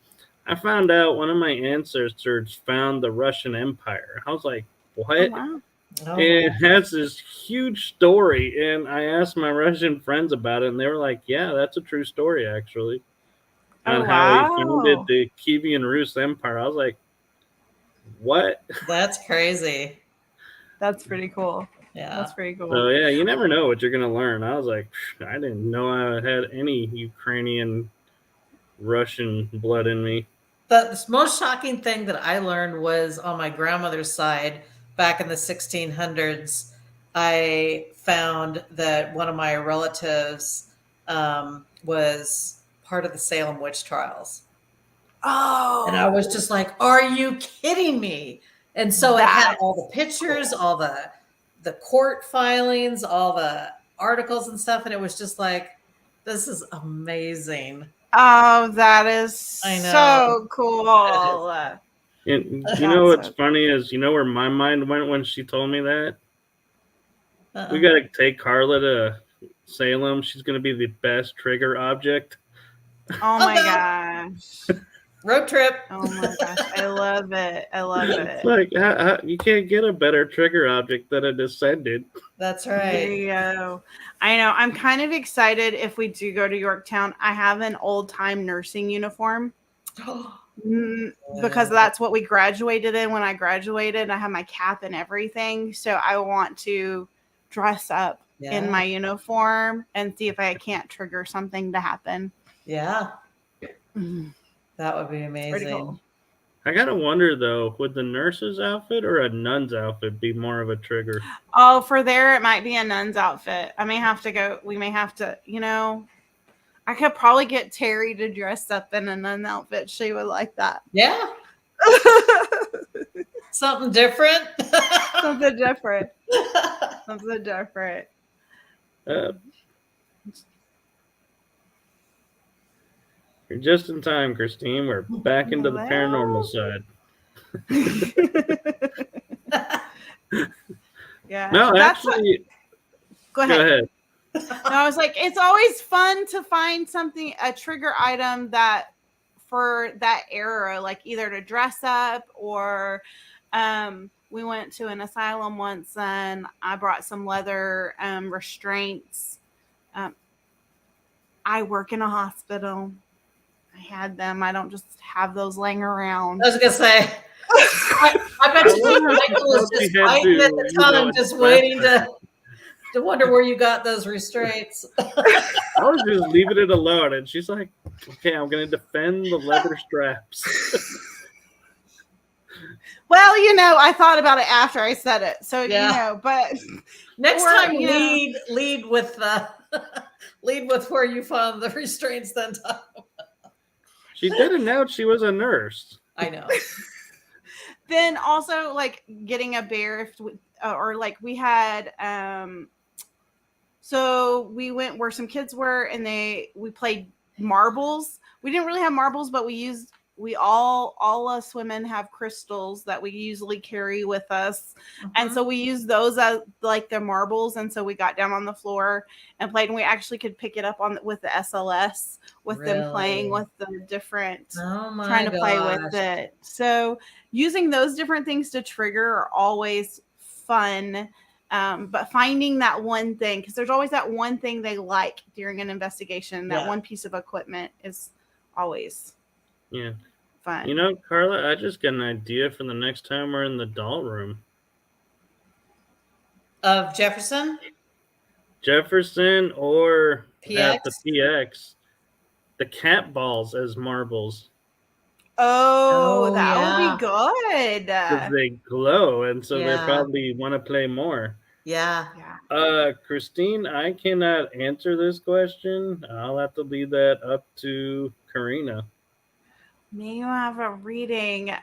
I found out one of my ancestors found the Russian Empire. I was like, what? Oh, wow. It has this huge story. And I asked my Russian friends about it, and they were like, yeah, that's a true story, actually. On how he founded the Kievan Rus Empire. I was like, what? That's crazy. That's pretty cool. Yeah. That's pretty cool. So, yeah, you never know what you're going to learn. I was like, I didn't know I had any Ukrainian, Russian blood in me. The most shocking thing that I learned was on my grandmother's side back in the 1600s. I found that one of my relatives was part of the Salem witch trials. Oh. And I was just like, are you kidding me? And so it had all the pictures, all the court filings, all the articles and stuff. And it was just like, this is amazing. Oh, that is so cool. And you know what's funny is, where my mind went when she told me that? We got to take Carla to Salem. She's going to be the best trigger object. Oh my gosh. Road trip. Oh my gosh. I love it. It's like, you can't get a better trigger object than a descendant. That's right. There you go. I know. I'm kind of excited if we do go to Yorktown. I have an old time nursing uniform because that's what we graduated in when I graduated. I have my cap and everything. So I want to dress up in my uniform and see if I can't trigger something to happen. Yeah. That would be amazing. Cool. I gotta wonder though, would the nurse's outfit or a nun's outfit be more of a trigger? Oh, for there it might be a nun's outfit. I may have to go. We may have to. I could probably get Terry to dress up in a nun outfit. She would like that. Yeah. Something different. Something different. Something different. You're just in time, Christine. We're back into the paranormal side. Yeah. No, actually, go ahead. No, I was like, it's always fun to find something, a trigger item that for that era, like either to dress up or we went to an asylum once and I brought some leather restraints. I work in a hospital. I had them. I don't just have those laying around. I was gonna say, I bet you Michael was just biting at the tongue, just waiting to wonder where you got those restraints. I was just leaving it alone, and she's like, "Okay, I'm gonna defend the leather straps." Well, I thought about it after I said it, so but next time lead with lead with where you found the restraints. Then she did announce she was a nurse. I know. Then also like getting a bear, or like we had. So we went where some kids were, and we played marbles. We didn't really have marbles, but all us women have crystals that we usually carry with us. And so we used those as like the marbles. And so we got down on the floor and played, and we actually could pick it up with the SLS with them playing with the different, trying to play with it. So using those different things to trigger are always fun. But finding that one thing, because there's always that one thing they like during an investigation, that one piece of equipment is always fun. Carla, I just got an idea for the next time we're in the doll room. Of Jefferson or PX? At the PX. The cat balls as marbles. Oh, that would be good. Because they glow, and so they probably want to play more. Yeah. Christine, I cannot answer this question. I'll have to leave that up to Carina. May you have a reading.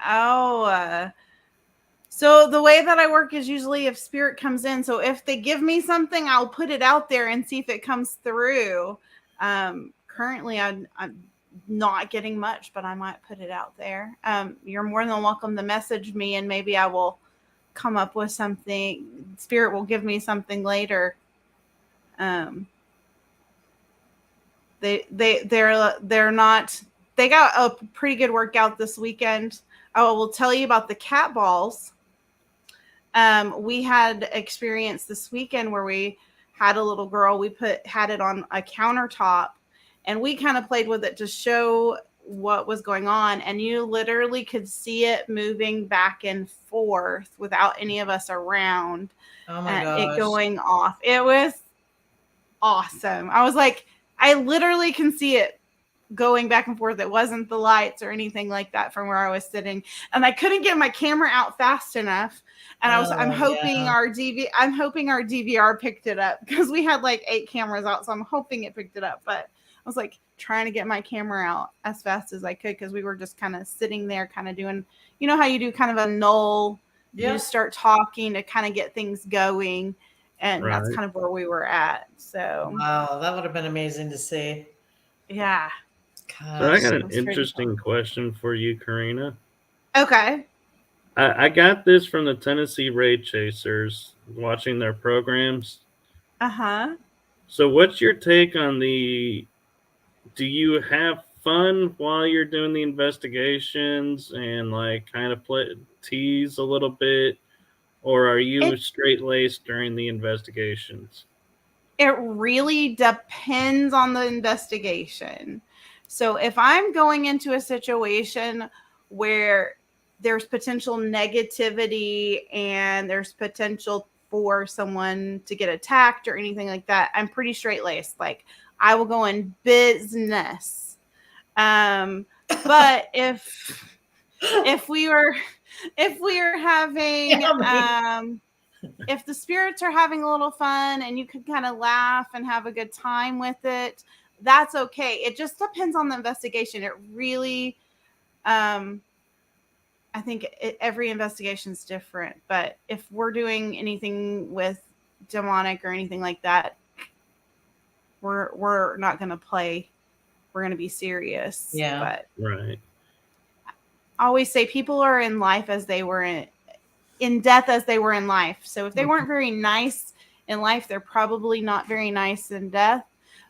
So the way that I work is usually if spirit comes in. So if they give me something, I'll put it out there and see if it comes through. Currently, I'm not getting much, but I might put it out there. You're more than welcome to message me, and maybe I will come up with something. Spirit will give me something later. They're not. They got a pretty good workout this weekend. I will tell you about the cat balls. We had experience this weekend where we had a little girl. We had it on a countertop, and we kind of played with it to show what was going on. And you literally could see it moving back and forth without any of us around. Oh my gosh. It going off. It was awesome. I was like, I literally can see it going back and forth. It wasn't the lights or anything like that from where I was sitting, and I couldn't get my camera out fast enough. And I'm hoping our DVR picked it up, because we had like 8 cameras out, so I'm hoping it picked it up. But I was like trying to get my camera out as fast as I could, because we were just kind of sitting there, kind of doing, how you do kind of a null. You just start talking to kind of get things going, and that's kind of where we were at. So wow, that would have been amazing to see. Yeah. Gosh, so I got an interesting question for you, Carina. Okay. I got this from the Tennessee Raid Chasers, watching their programs. So what's your take on do you have fun while you're doing the investigations and like kind of tease a little bit, or are you straight-laced during the investigations? It really depends on the investigation. So if I'm going into a situation where there's potential negativity and there's potential for someone to get attacked or anything like that, I'm pretty straight-laced. Like, I will go in business. But if we were having if the spirits are having a little fun and you could kind of laugh and have a good time with it, that's okay. It just depends on the investigation. It really, I think every investigation is different. But if we're doing anything with demonic or anything like that, we're not going to play we're going to be serious. Yeah. But Right. I always say people are in life as they were in death as they were in life. So if they weren't very nice in life, they're probably not very nice in death.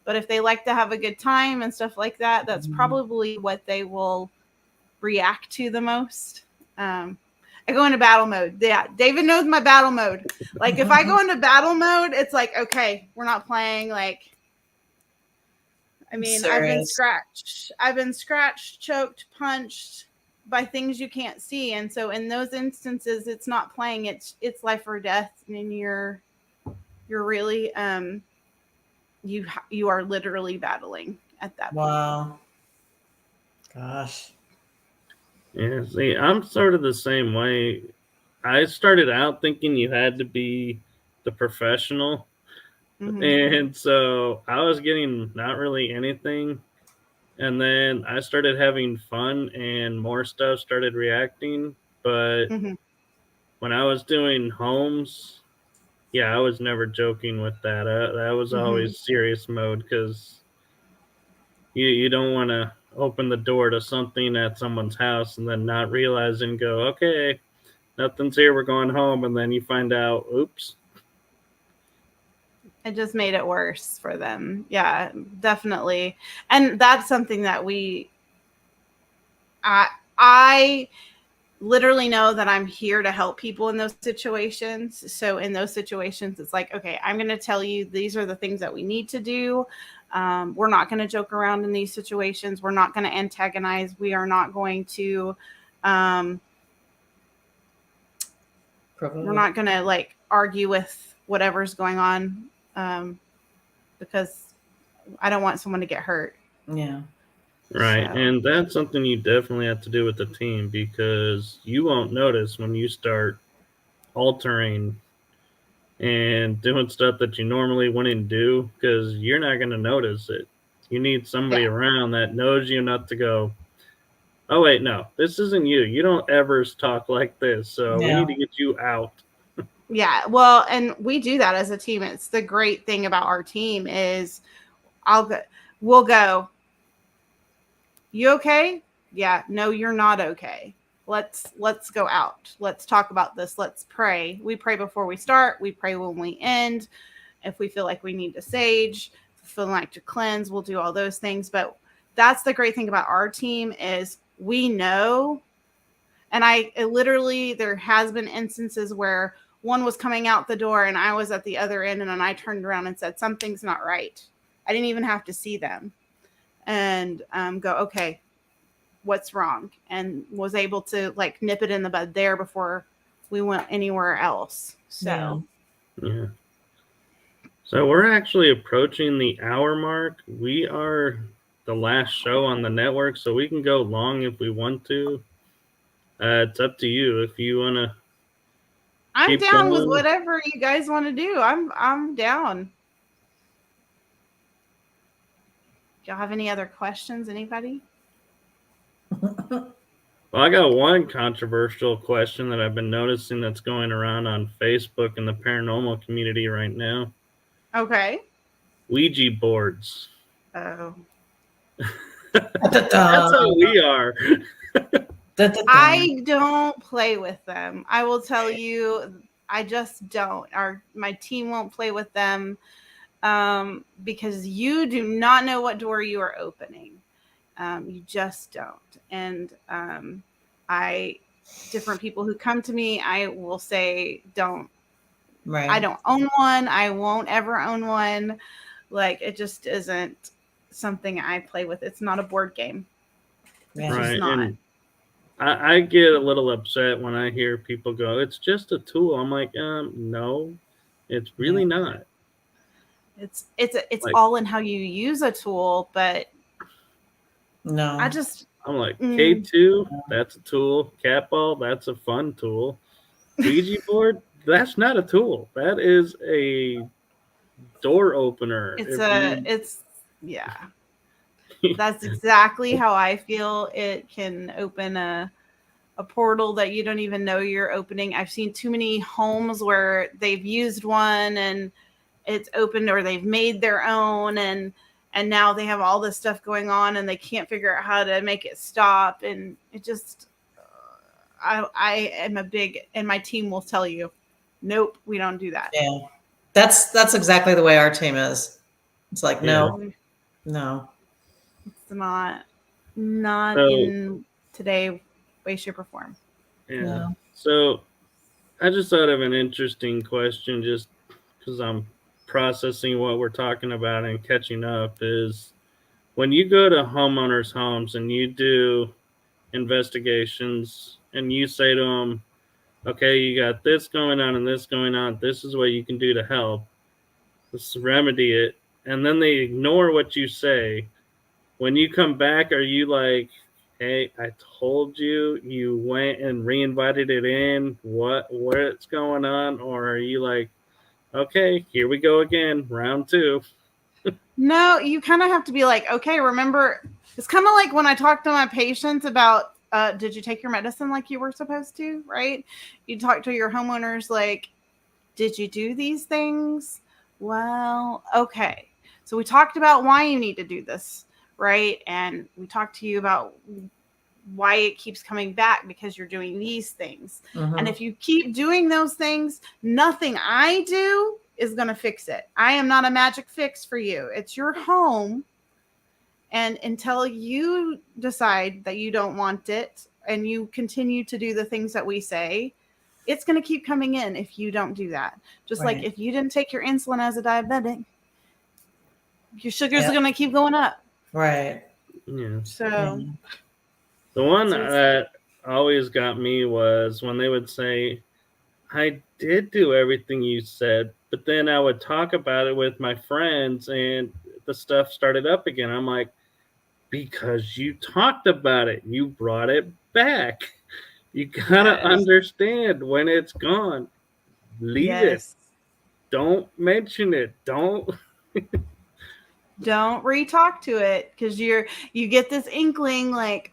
But if they like to have a good time and stuff like that, that's probably what they will react to the most. I go into battle mode. Yeah, David knows my battle mode. Like if I go into battle mode, it's like, okay, we're not playing. Like, I mean, Serious. I've been scratched, choked, punched by things you can't see. And so in those instances, it's not playing, it's life or death. And you're really, you are literally battling at that point. Wow. Gosh. Yeah, see, I'm sort of the same way. I started out thinking you had to be the professional. Mhm. And so I was getting not really anything. And then I started having fun and more stuff started reacting. But Mhm. when I was doing homes, yeah, I was never joking with that. That was always serious mode because you don't want to open the door to something at someone's house and then not realize and go, okay, nothing's here, we're going home. And then you find out, oops. It just made it worse for them. Yeah, definitely. And that's something that I literally know that I'm here to help people in those situations. So in those situations, it's like, okay, I'm going to tell you, these are the things that we need to do. We're not going to joke around in these situations. We're not going to antagonize. We are not going to, we're not going to like argue with whatever's going on. Because I don't want someone to get hurt. Yeah. Right. So. And that's something you definitely have to do with the team because you won't notice when you start altering and doing stuff that you normally wouldn't do because you're not going to notice it. You need somebody around that knows you enough to go, oh, wait, no, this isn't you. You don't ever talk like this. So we need to get you out. Yeah, well, and we do that as a team. It's the great thing about our team is we'll go, you okay? Yeah, no, you're not okay. Let's go out. Let's talk about this. Let's pray. We pray before we start. We pray when we end. If we feel like we need to sage, feel like to cleanse, we'll do all those things. But that's the great thing about our team is we know. And literally, there has been instances where one was coming out the door and I was at the other end, and then I turned around and said, something's not right. I didn't even have to see them and go, okay, what's wrong? And was able to like nip it in the bud there before we went anywhere else. So, yeah. So we're actually approaching the hour mark. We are the last show on the network, so we can go long if we want to. It's up to you if you want to. I'm down with whatever you guys want to do. I'm down. Do y'all have any other questions? Anybody? Well, I got one controversial question that I've been noticing that's going around on Facebook in the paranormal community right now. Okay. Ouija boards. Oh. That's how we are. I don't play with them. I will tell you, I just don't. My team won't play with them because you do not know what door you are opening. You just don't. And different people who come to me, I will say, don't. Right. I don't own one. I won't ever own one. Like, it just isn't something I play with. It's not a board game. It's just not. And I get a little upset when I hear people go, it's just a tool. I'm like, no, it's really not. It's like, all in how you use a tool, but no. I'm like, K2, that's a tool. Cat ball, that's a fun tool. Ouija board, that's not a tool. That is a door opener. Yeah. That's exactly how I feel. It can open a portal that you don't even know you're opening. I've seen too many homes where they've used one and it's opened, or they've made their own, and and now they have all this stuff going on and they can't figure out how to make it stop. And it just, I am a big, and my team will tell you, nope, we don't do that. Yeah. That's exactly the way our team is. It's like, no. It's not So- in today way, shape, or form. Yeah. No. So I just thought of an interesting question, just because I'm processing what we're talking about and catching up, is when you go to homeowners' homes and you do investigations and you say to them, okay, you got this going on and this going on, this is what you can do to help, let's remedy it, and then they ignore what you say, when you come back, are you like, hey, I told you, you went and re-invited it in, what's going on? Or are you like, okay, here we go again, round 2? No, you kind of have to be like, okay, remember, it's kind of like when I talk to my patients about, did you take your medicine like you were supposed to, right? You talk to your homeowners like, did you do these things? Well, okay. So we talked about why you need to do this, right? And we talked to you about why it keeps coming back, because you're doing these things. Mhm. And if you keep doing those things, nothing I do is going to fix it. I am not a magic fix for you. It's your home. And until you decide that you don't want it and you continue to do the things that we say, it's going to keep coming in if you don't do that. Just Right. like if you didn't take your insulin as a diabetic, your sugars Yeah. are going to keep going up. Right. Yeah. So Mhm. The one So it's- that always got me was when they would say, I did do everything you said, but then I would talk about it with my friends and the stuff started up again. I'm like, because you talked about it, you brought it back. You gotta Yes. understand when it's gone. Leave it. yes. Don't mention it. Don't. Don't re-talk to it, because you get this inkling like,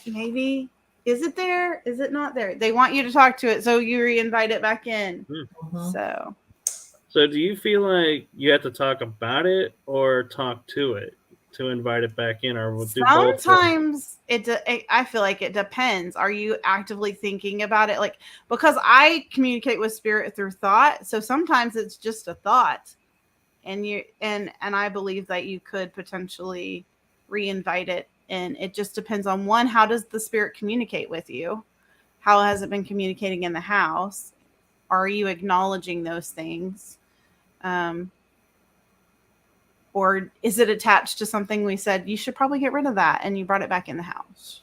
maybe, is it there? Is it not there? They want you to talk to it, so you re-invite it back in. Mhm. So do you feel like you have to talk about it or talk to it to invite it back in, or we'll do both? Sometimes I feel like it depends. Are you actively thinking about it? Like, because I communicate with spirit through thought, so sometimes it's just a thought, and I believe that you could potentially re-invite it, and it just depends on, one, how does the spirit communicate with you? How has it been communicating in the house? Are you acknowledging those things? Or is it attached to something we said you should probably get rid of that, and you brought it back in the house?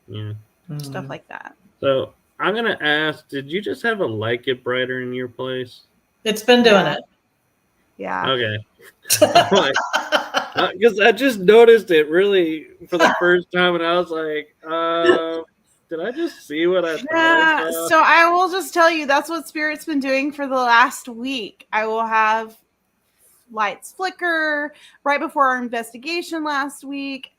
Yeah. Stuff Mhm. like that. So I'm gonna ask, did you just have a light get brighter in your place? It's been doing Yeah. it. Yeah. Okay. Because I just noticed it really for the first time, and I was like, did I just see what I thought I Yeah. saw? So I will just tell you, that's what Spirit's been doing for the last week. I will have lights flicker right before our investigation last week.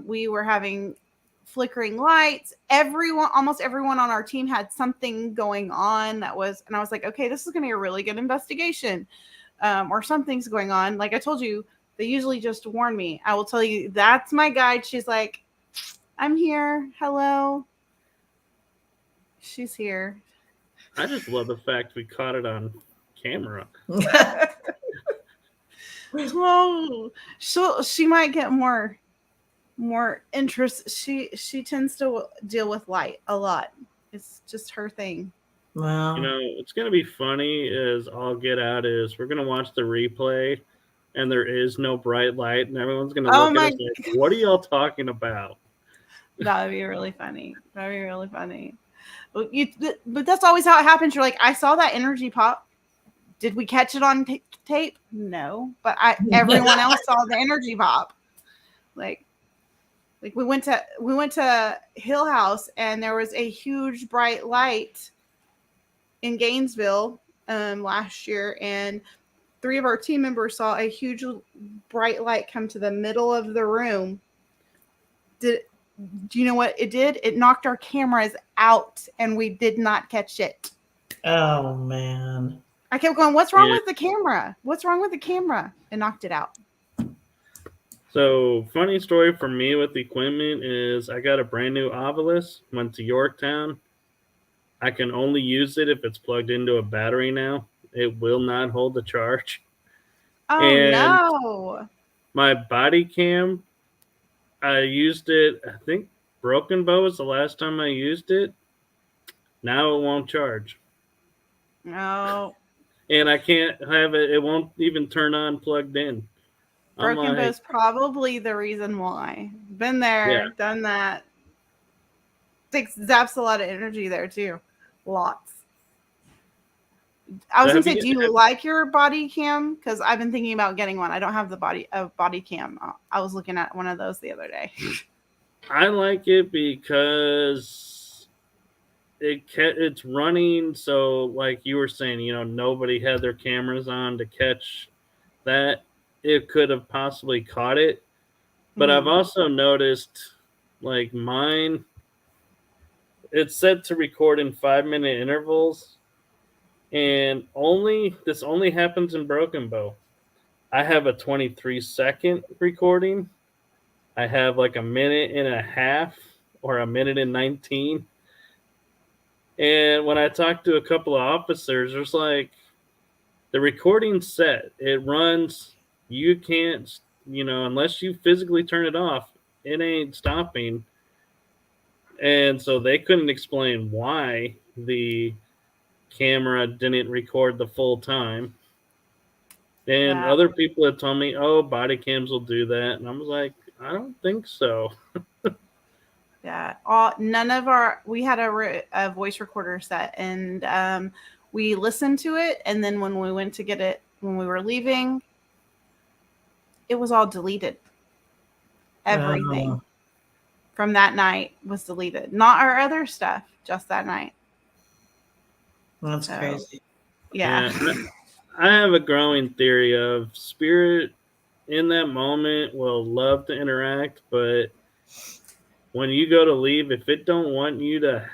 We were having flickering lights. Almost everyone on our team had something going on and I was like, okay, this is going to be a really good investigation. Or something's going on. Like I told you, they usually just warn me. I will tell you, that's my guide. She's like, I'm here. Hello. She's here. I just love the fact we caught it on camera. Oh, she might get more interest. She tends to deal with light a lot. It's just her thing. Wow. You know, it's gonna be funny is I'll get out is we're gonna watch the replay and there is no bright light and everyone's gonna Oh look my- at us like, what are y'all talking about? That would be really funny. That would be really funny. But that's always how it happens. You're like, I saw that energy pop. Did we catch it on tape? No, but everyone else saw the energy pop. Like we went to Hill House and there was a huge bright light in Gainesville last year, and 3 of our team members saw a huge bright light come to the middle of the room. Do you know what it did? It knocked our cameras out and we did not catch it. Oh man. I kept going, what's wrong with the camera? What's wrong with the camera? And knocked it out. So, funny story for me with equipment is I got a brand new Ovilus, went to Yorktown. I can only use it if it's plugged into a battery now. It will not hold the charge. Oh And no. my body cam, I used it, I think Broken Bow was the last time I used it. Now it won't charge. No. And I can't have it, it won't even turn on plugged in. I'm Broken like, bow's probably the reason why. Been yeah. there, done that. Zaps a lot of energy there too. Lots. I was gonna say, do you like your body cam? Because I've been thinking about getting one. I don't have the body cam. I was looking at one of those the other day. I like it because it's running. So, like you were saying, nobody had their cameras on to catch that. It could have possibly caught it. But I've also noticed, like mine, it's set to record in 5-minute intervals, and this only happens in Broken Bow. I have a 23-second recording. I have like a minute and a half or a minute and 19. And when I talked to a couple of officers, there's like the recording's set. It runs. You can't, unless you physically turn it off, it ain't stopping. And so they couldn't explain why the camera didn't record the full time. And other people had told me, oh, body cams will do that. And I was like, I don't think so. Yeah. We had a voice recorder set, and we listened to it. And then when we went to get it, when we were leaving, it was all deleted. Everything from that night was deleted. Not our other stuff, just that night. That's crazy. Yeah. I have a growing theory of spirit in that moment will love to interact, but when you go to leave, if it don't want you to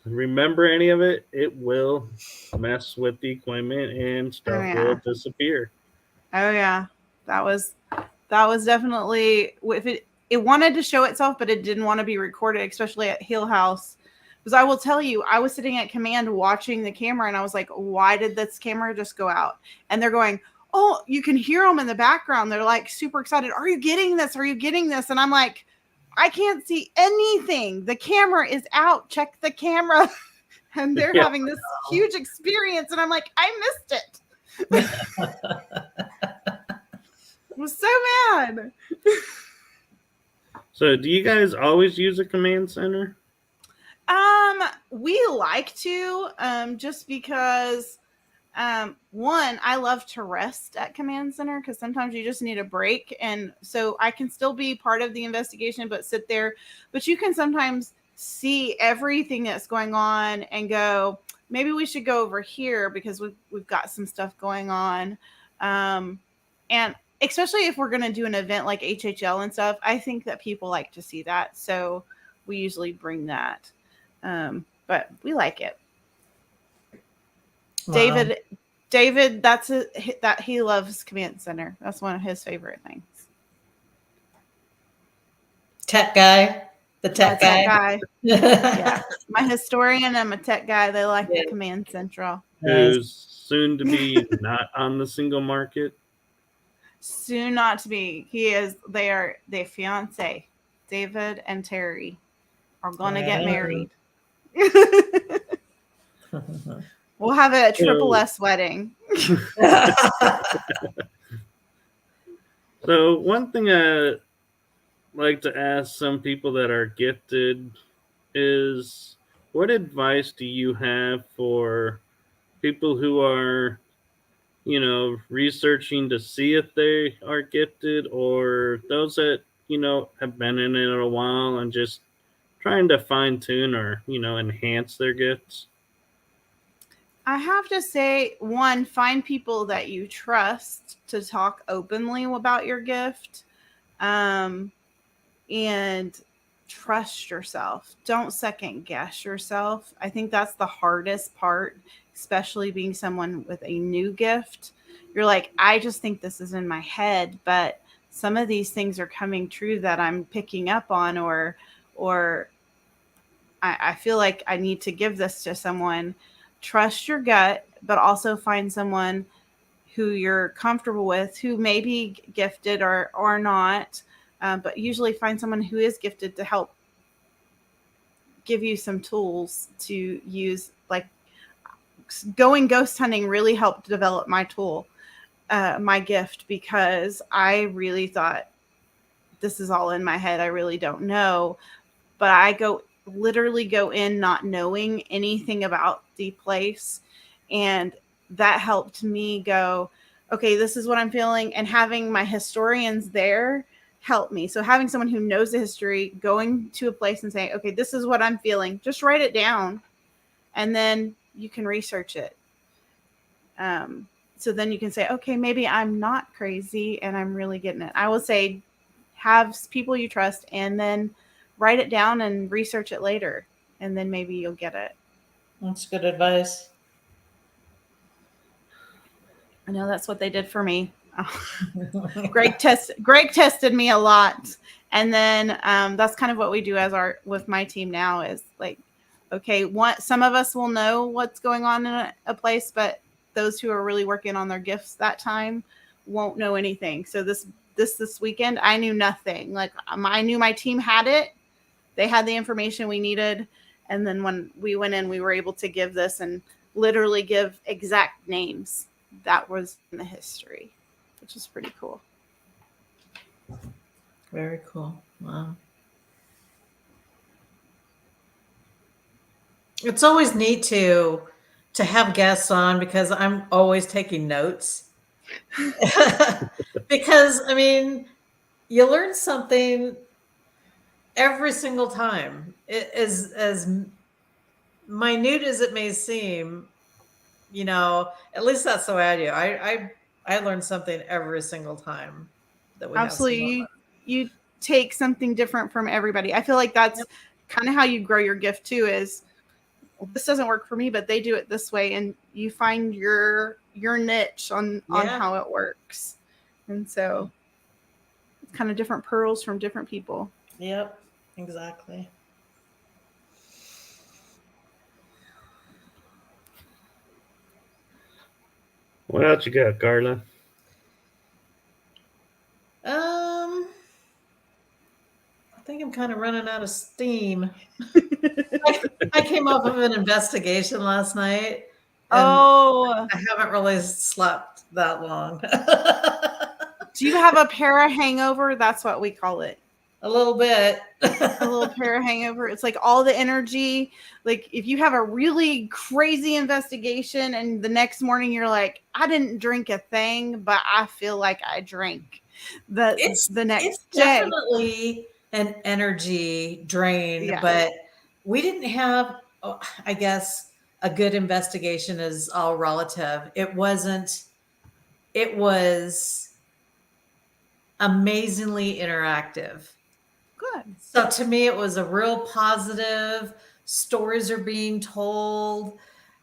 remember any of it, it will mess with the equipment and stuff will disappear. Oh yeah. That was definitely, if it wanted to show itself, but it didn't want to be recorded, especially at Hill House. Because I will tell you, I was sitting at command watching the camera, and I was like, why did this camera just go out? And they're going, oh, you can hear them in the background. They're like super excited. Are you getting this? Are you getting this? And I'm like, I can't see anything. The camera is out. Check the camera. And they're having this huge experience. And I'm like, I missed it. I was so mad. So do you guys always use a command center? We like to, just because, one, I love to rest at command center because sometimes you just need a break. And so I can still be part of the investigation, but sit there. But you can sometimes see everything that's going on and go, maybe we should go over here because we've got some stuff going on. And especially if we're going to do an event like HHL and stuff, I think that people like to see that. So we usually bring that. But we like it. Wow. David, that he loves command center. That's one of his favorite things. Tech guy, the tech guy. Yeah, my historian and my tech guy. They like the command central. Who's soon to be not on the single market. Soon not to be. He is. They are. They fiance. David and Terry are gonna get married. We'll have a triple S wedding. So one thing I like to ask some people that are gifted is, what advice do you have for people who are, researching to see if they are gifted, or those that, have been in it a while and just trying to fine tune or, enhance their gifts? I have to say, one, find people that you trust to talk openly about your gift, and trust yourself. Don't second guess yourself. I think that's the hardest part, especially being someone with a new gift. You're like, I just think this is in my head, but some of these things are coming true that I'm picking up on, or I feel like I need to give this to someone. Trust your gut, but also find someone who you're comfortable with, who may be gifted or not, but usually find someone who is gifted to help give you some tools to use. Like going ghost hunting really helped develop my tool, my gift, because I really thought this is all in my head. I really don't know. But I literally go in not knowing anything about the place. And that helped me go, okay, this is what I'm feeling. And having my historians there helped me. So having someone who knows the history, going to a place and saying, okay, this is what I'm feeling, just write it down. And then you can research it. So then you can say, okay, maybe I'm not crazy and I'm really getting it. I will say, have people you trust, and then write it down and research it later, and then maybe you'll get it. That's good advice. I know that's what they did for me. Greg tested me a lot, and then that's kind of what we do with my team now. Is like, okay, some of us will know what's going on in a place, but those who are really working on their gifts that time won't know anything. So this weekend, I knew nothing. Like I knew my team had it. They had the information we needed. And then when we went in, we were able to give this and literally give exact names that was in the history, which is pretty cool. Very cool. Wow. It's always neat to have guests on, because I'm always taking notes. Because I mean, you learn something every single time. It is as minute as it may seem, at least that's the way I do. I learn something every single time that we Absolutely. have. You take something different from everybody. I feel like that's kind of how you grow your gift too, is, well, this doesn't work for me, but they do it this way, and you find your niche on how it works. And so it's kind of different pearls from different people. Yep, exactly. What else you got, Carla? I think I'm kind of running out of steam. I came off of an investigation last night. And I haven't really slept that long. Do you have a para hangover? That's what we call it. A little bit. A little para hangover. It's like all the energy. Like if you have a really crazy investigation and the next morning you're like, I didn't drink a thing, but I feel like I drank the next day. It's definitely an energy drain, but we didn't have, I guess, a good investigation is all relative. It was amazingly interactive. Good. So to me, it was a real positive. Stories are being told,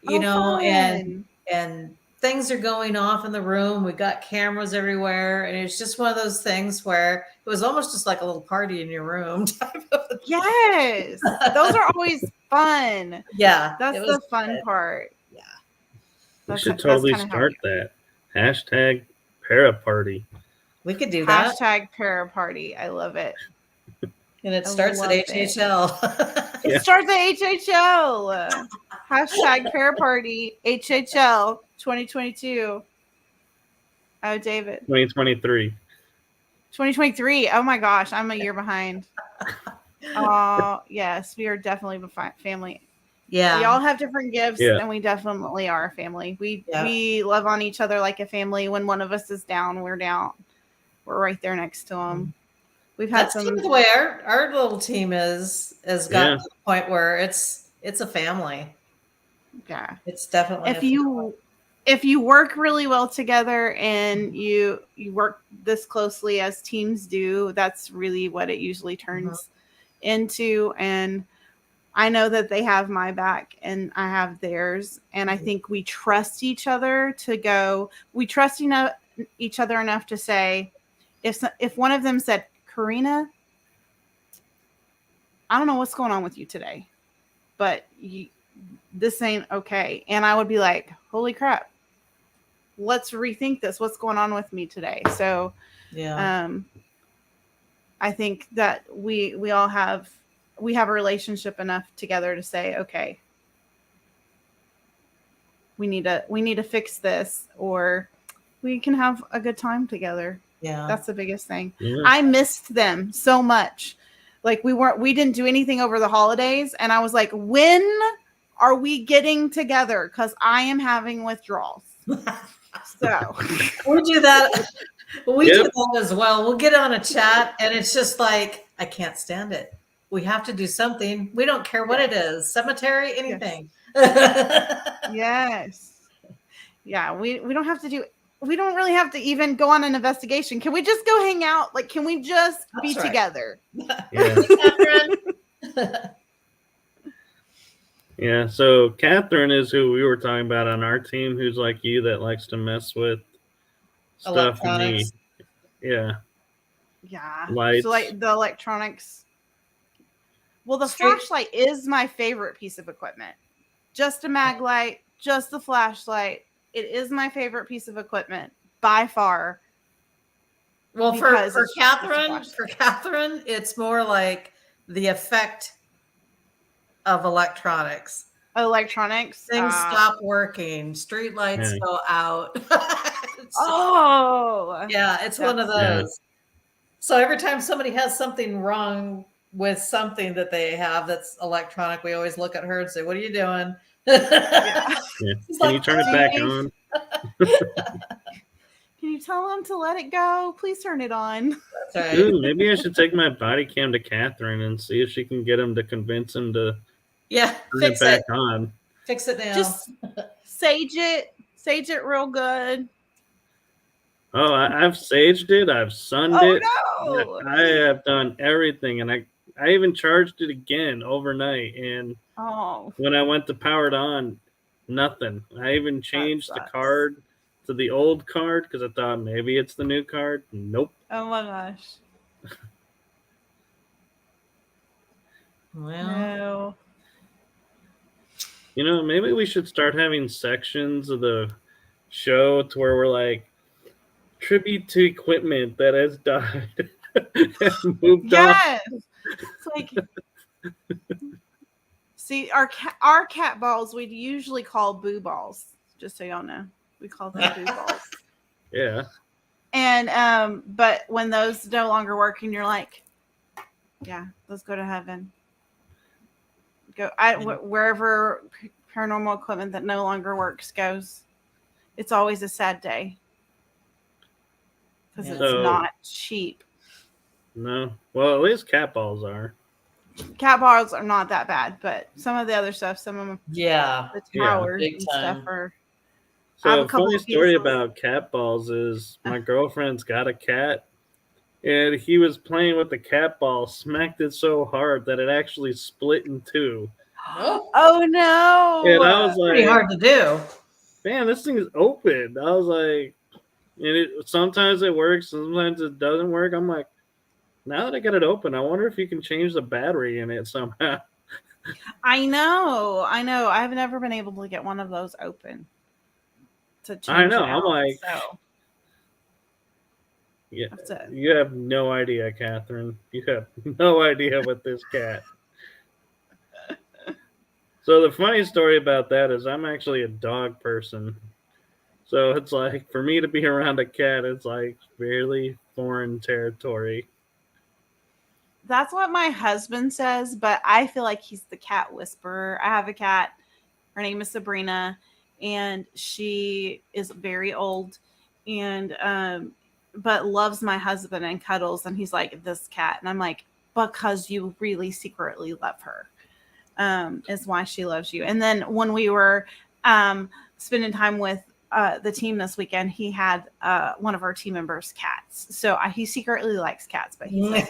fun. and things are going off in the room. We got cameras everywhere, and it's just one of those things where it was almost just like a little party in your room type of. Yes, those are always fun. Yeah, that's the fun part. Yeah, we should totally start that hashtag para party. We could do that. Hashtag para party. I love it. And it starts at HHL. It starts at HHL. Hashtag para party HHL 2022. Oh, David. 2023. 2023. Oh my gosh, I'm a year behind. Oh, yes, we are definitely a family. Yeah. We all have different gifts, and we definitely are a family. We love on each other like a family. When one of us is down, we're down. We're right there next to them. We've had some. The way our little team has gotten to the point where it's a family. Yeah, it's definitely. If you work really well together and you work this closely as teams do, that's really what it usually turns into. And I know that they have my back and I have theirs. And I think we trust each other to go. We trust each other enough to say, if one of them said, Carina, I don't know what's going on with you today, but this ain't okay. And I would be like, holy crap, let's rethink this. What's going on with me today? So, Yeah. I think that we all have a relationship enough together to say, okay, we need to fix this, or we can have a good time together. Yeah. That's the biggest thing. Yeah. I missed them so much. Like we didn't do anything over the holidays, and I was like, when are we getting together? Because I am having withdrawals. So we do that. We Yep. do that as well. We'll get on a chat, and it's just like, I can't stand it. We have to do something. We don't care what it is. Cemetery, anything. Yes. Yeah, we don't have to do. We don't really have to even go on an investigation. Can we just go hang out? Like, can we just be together? Yeah. Yeah. So Catherine is who we were talking about on our team, who's like you, that likes to mess with stuff. Electronics. Yeah. Lights. So like the electronics. Well, the flashlight is my favorite piece of equipment. Just a mag light, just the flashlight. It is my favorite piece of equipment by far. Well, for Catherine, it's more like the effect of electronics. Things stop working. Street lights go out. It's one of those. Yeah. So every time somebody has something wrong with something that they have that's electronic, we always look at her and say, "What are you doing?" Can you turn it back on? Can you tell them to let it go? Please turn it on. That's right. Ooh, maybe I should take my body cam to Catherine and see if she can get him to convince him to turn it back on. Fix it now. Just sage it real good. Oh, I've saged it. I've sunned it. No. I have done everything, and I even charged it again overnight. And when I went to power it on, nothing. I even changed the card to the old card because I thought maybe it's the new card. Nope. Oh my gosh. Well, no. You know, maybe we should start having sections of the show to where we're like, tribute to equipment that has died and moved on. It's like, see, our cat balls we'd usually call boo balls, just so y'all know. We call them boo balls. Yeah. And but when those no longer work, and you're like, yeah, let's go to heaven. Wherever paranormal equipment that no longer works goes. It's always a sad day. Because it's not cheap. No. Well, at least cat balls are. Cat balls are not that bad, but some of the other stuff, some of them, the towers and stuff are. So a funny story about cat balls is my girlfriend's got a cat, and he was playing with the cat ball, smacked it so hard that it actually split in two. Oh no! And I was like, pretty hard to do. Man, this thing is open. I was like, and sometimes it works, sometimes it doesn't work. I'm like, now that I got it open, I wonder if you can change the battery in it somehow. I know. I've never been able to get one of those open. I know. I'm like, yeah, you have no idea, Catherine. You have no idea with this cat. So the funny story about that is I'm actually a dog person. So it's like, for me to be around a cat, it's like really foreign territory. That's what my husband says, but I feel like he's the cat whisperer. I have a cat. Her name is Sabrina, and she is very old, and but loves my husband and cuddles. And he's like, this cat, and I'm like, because you really secretly love her, is why she loves you. And then when we were spending time with the team this weekend, he had one of our team members' cats. So he secretly likes cats, but he's like,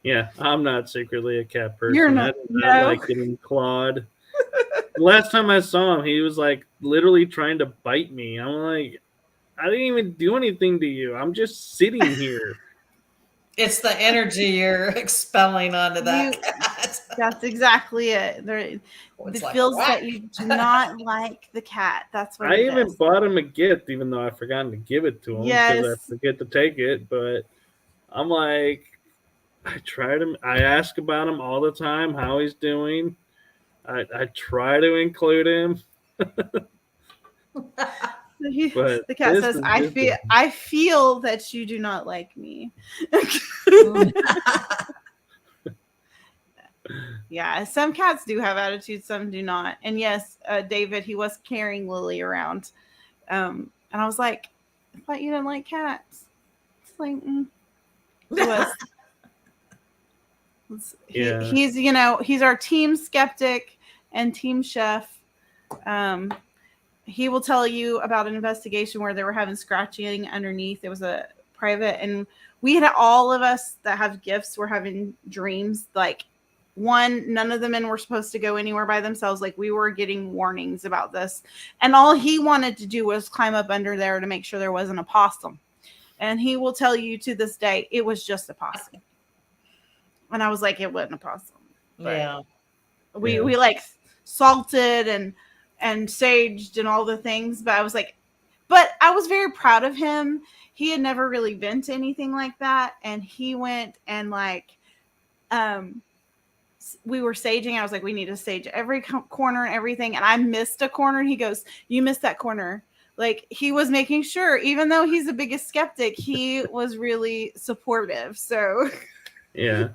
yeah, I'm not secretly a cat person. You're not. I do not like getting clawed. The last time I saw him, he was like literally trying to bite me. I'm like, I didn't even do anything to you. I'm just sitting here. It's the energy you're expelling onto that cat. That's exactly it. It Like, feels whack. that you do not like the cat. That's what I it even is. bought him a gift, even though I forgot to give it to him because I forget to take it. But I'm like, I tried him. I ask about him all the time, how he's doing. I try to include him. But The cat says, I feel that you do not like me. Yeah, some cats do have attitudes, some do not. And yes, David, he was carrying Lily around. And I was like, I thought you didn't like cats. It's like, he was. He's, he's our team skeptic and team chef. He will tell you about an investigation where they were having scratching underneath. It was a private, and we had, all of us that have gifts were having dreams. Like, none of the men were supposed to go anywhere by themselves. Like, we were getting warnings about this, and all he wanted to do was climb up under there to make sure there wasn't a possum. And he will tell you to this day, it was just a possum. And I was like, it wasn't a possum. But yeah. We like salted and saged and all the things. But I was like, but I was very proud of him. He had never really been to anything like that. And he went and like, we were saging. I was like, we need to sage every corner and everything. And I missed a corner. And he goes, you missed that corner. Like, he was making sure, even though he's the biggest skeptic, he was really supportive. So yeah.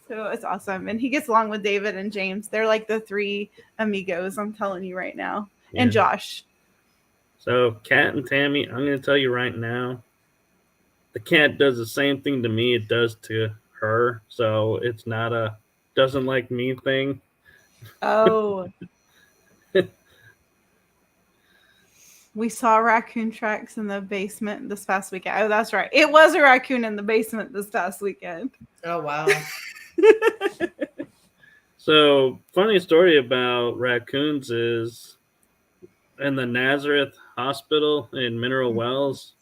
So it's awesome. And he gets along with David and James. They're like the three amigos, I'm telling you right now. Yeah. And Josh. So Kat and Tammy, I'm going to tell you right now, the cat does the same thing to me it does to her. So it's not a doesn't like me thing. Oh. We saw raccoon tracks in the basement this past weekend. Oh, that's right. It was a raccoon in the basement this past weekend. Oh, wow. So, funny story about raccoons is in the Nazareth Hospital in Mineral Wells,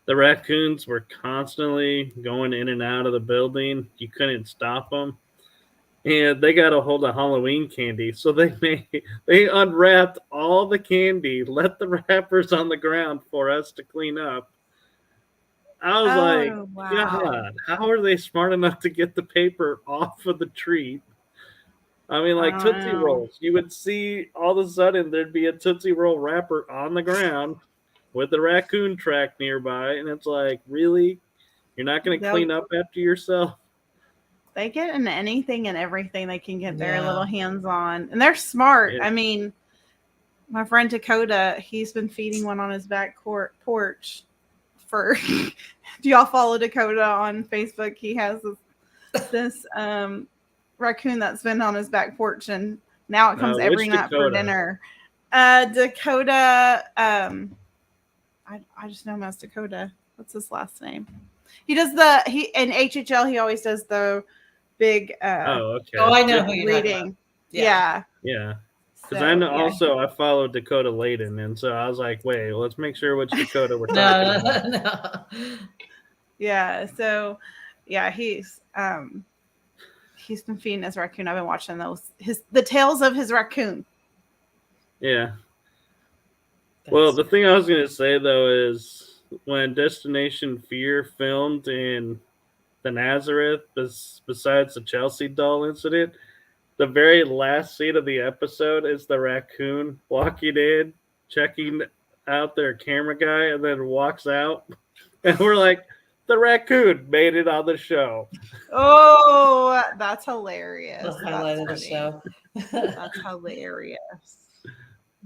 the raccoons were constantly going in and out of the building. You couldn't stop them. And they got a hold of Halloween candy. So they unwrapped all the candy, left the wrappers on the ground for us to clean up. I was wow. God, how are they smart enough to get the paper off of the treat? I mean, like Tootsie Rolls. You would see all of a sudden there'd be a Tootsie Roll wrapper on the ground with the raccoon track nearby. And it's like, really? You're not going to clean up after yourself? They get into anything and everything they can get their little hands on. And they're smart. Yeah. I mean, my friend Dakota, he's been feeding one on his back porch for... Do y'all follow Dakota on Facebook? He has this raccoon that's been on his back porch, and now it comes every night for dinner. Dakota, I just know him as Dakota. What's his last name? He does in HHL, he always does the big okay. Oh, I know who you're reading. Yeah. Because I know also I follow Dakota Layden, and so I was like, wait, let's make sure which Dakota we're talking about. No. Yeah, so he's been feeding his raccoon. I've been watching the tales of his raccoon. Yeah. Well, the thing I was going to say, though, is when Destination Fear filmed in the Nazareth, besides the Chelsea doll incident, the very last scene of the episode is the raccoon walking in, checking out their camera guy, and then walks out. And we're like, the raccoon made it on the show. Oh, that's hilarious. The highlight of the show. That's hilarious.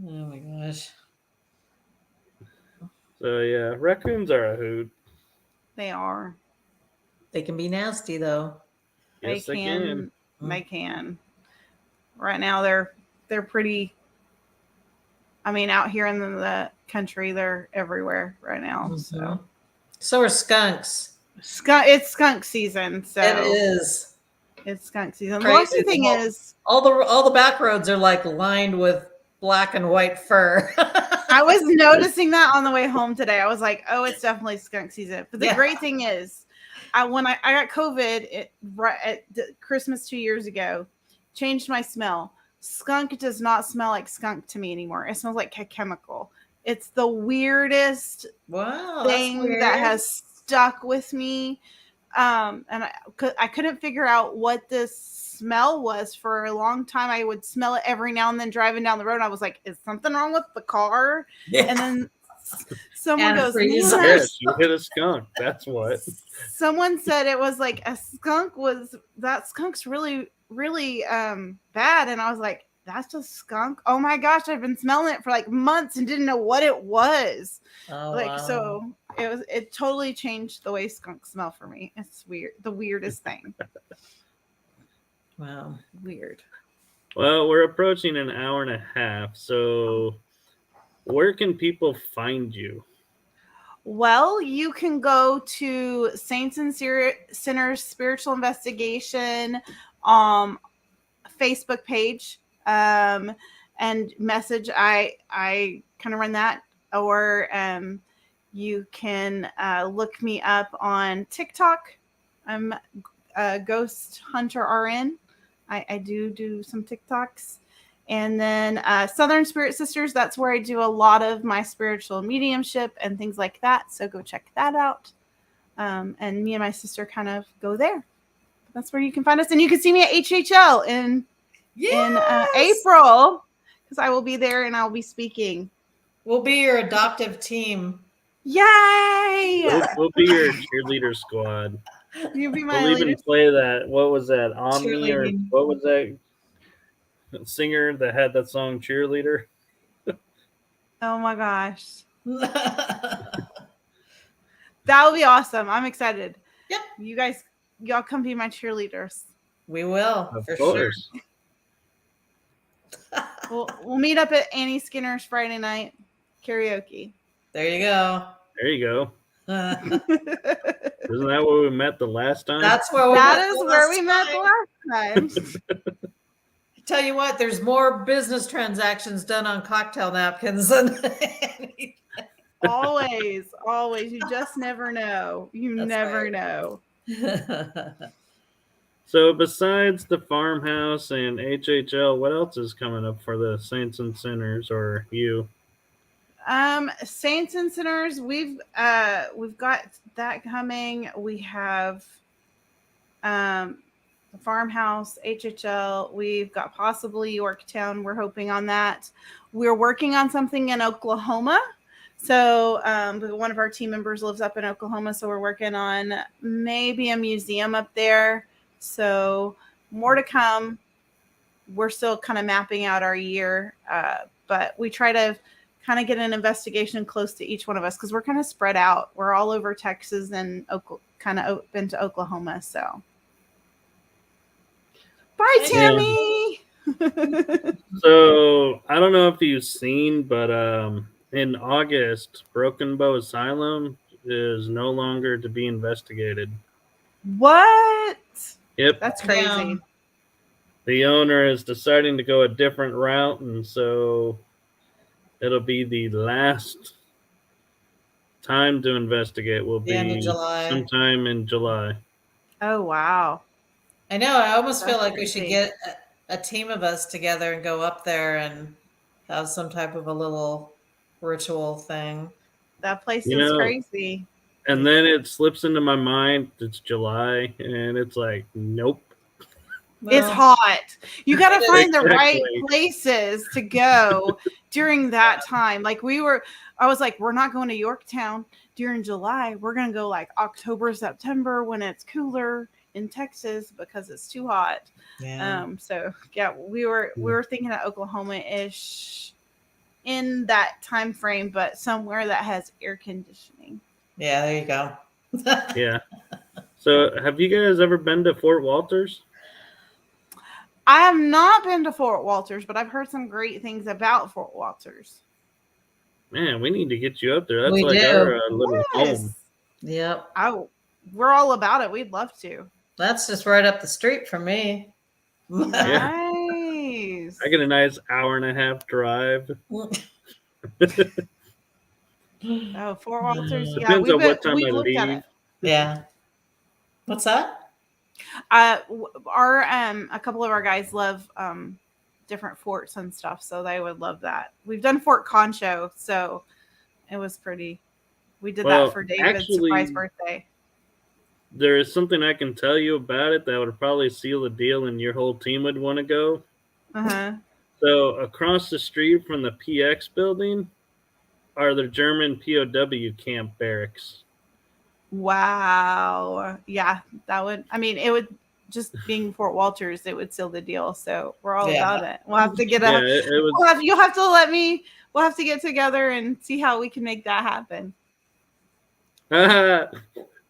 Oh my gosh. So yeah, raccoons are a hoot. They are. They can be nasty though. Yes, they can. They can. Right now they're pretty. I mean, out here in the country, they're everywhere right now. Mm-hmm. So are skunks. It's skunk season. So it is. It's skunk season. The Crazy. lucky thing is, all the back roads are like lined with black and white fur. I was noticing that on the way home today. I was like, oh, it's definitely skunk season. But the great thing is, when I got COVID right at Christmas 2 years ago, changed my smell. Skunk does not smell like skunk to me anymore. It smells like a chemical. It's the weirdest thing that has stuck with me. And I couldn't figure out what this smell was for a long time. I would smell it every now and then driving down the road. I was like, is something wrong with the car? Yeah. And then someone goes, yes, you hit a skunk. That's what. Someone said it was like that skunk's really, really bad. And I was like, that's a skunk? Oh my gosh, I've been smelling it for like months and didn't know what it was. So it totally changed the way skunks smell for me. It's weird. The weirdest thing. Wow. Weird. Well, we're approaching an hour and a half. So where can people find you? Well, you can go to Saints and Sinners Spiritual Investigation Facebook page and message. I kind of run that, or you can look me up on TikTok. I'm Ghost Hunter RN. I do some TikToks. And then Southern Spirit Sisters, that's where I do a lot of my spiritual mediumship and things like that. So go check that out. And me and my sister kind of go there. That's where you can find us. And you can see me at HHL in April, because I will be there and I'll be speaking. We'll be your adoptive team. Yay! We'll be your cheerleader squad. You'll be my We'll even play that. What was that? Omni, or what was that singer that had that song Cheerleader? Oh my gosh. That would be awesome. I'm excited. Yep. Y'all come be my cheerleaders. We will, of for course. Sure. We'll meet up at Annie Skinner's Friday night karaoke. There you go. There you go. Isn't that where we met the last time? That's where we met the last time. Tell you what, there's more business transactions done on cocktail napkins than anything. Always. You just never know. You never know. So besides the farmhouse and HHL, what else is coming up for the Saints and Sinners, or you? Saints and Sinners, we've got that coming. We have the farmhouse, HHL. We've got possibly Yorktown. We're hoping on that. We're working on something in Oklahoma. So one of our team members lives up in Oklahoma, so we're working on maybe a museum up there. So more to come. We're still kind of mapping out our year, but we try to kind of get an investigation close to each one of us because we're kind of spread out. We're all over Texas and kind of open to Oklahoma. So bye, Tammy. So I don't know if you've seen, but in August, Broken Bow Asylum is no longer to be investigated. What? Yep. That's crazy. Yeah. The owner is deciding to go a different route, and so it'll be the last time to investigate will be sometime in July. Oh, wow. I know. I almost feel like we should get a team of us together and go up there and have some type of a little ritual thing. That place is crazy. And then it slips into my mind it's July, and it's like, nope. Well, it's hot. You got to find the right places to go during that time. Like I was like, we're not going to Yorktown during July. We're going to go like October, September when it's cooler in Texas because it's too hot. Yeah. So yeah, we were thinking of Oklahoma-ish in that time frame, but somewhere that has air conditioning. Yeah, there you go. Yeah. So have you guys ever been to Fort Walters? I have not been to Fort Walters, but I've heard some great things about Fort Walters. Man, we need to get you up there. That's our little home. Yep. We're all about it. We'd love to. That's just right up the street from me. Nice. I get a nice hour and a half drive. Oh, Fort Walters. Yeah, Depends on what time I we've looked at leave. it. Yeah. What's that? Our a couple of our guys love different forts and stuff, so they would love that. We've done Fort Concho, so it was pretty. We did that for David's surprise birthday. There is something I can tell you about it that would probably seal the deal, and your whole team would want to go. So across the street from the PX building are the German POW camp barracks. Wow. Yeah, that would. I mean, it would just being Fort Walters. It would seal the deal. So we're all about it. We'll have to get a. It was, you'll have to let me. We'll have to get together and see how we can make that happen.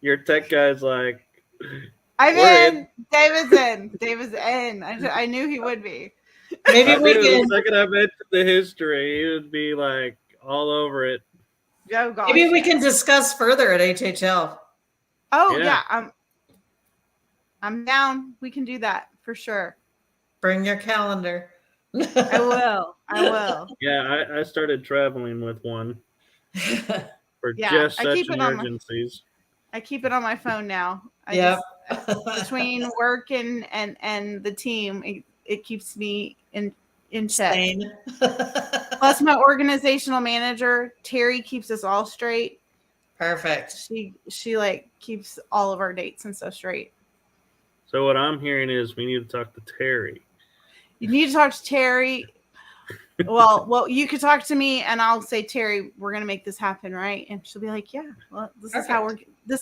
your tech guy's like, I'm in. David's in. David's in. I knew he would be. Maybe we can. The second I mentioned the history, he would be like all over it. Oh gosh. Maybe we can discuss further at HHL. Oh yeah. I'm down. We can do that for sure. Bring your calendar. I will. Yeah, I started traveling with one for just such emergencies. I keep it on my phone now. Between work and the team, it keeps me in check. Plus, my organizational manager Terry keeps us all straight. Perfect. She like keeps all of our dates and stuff straight. So what I'm hearing is we need to talk to Terry. You need to talk to Terry. Well, you could talk to me, and I'll say, Terry, we're gonna make this happen, right? And she'll be like, yeah. Well, this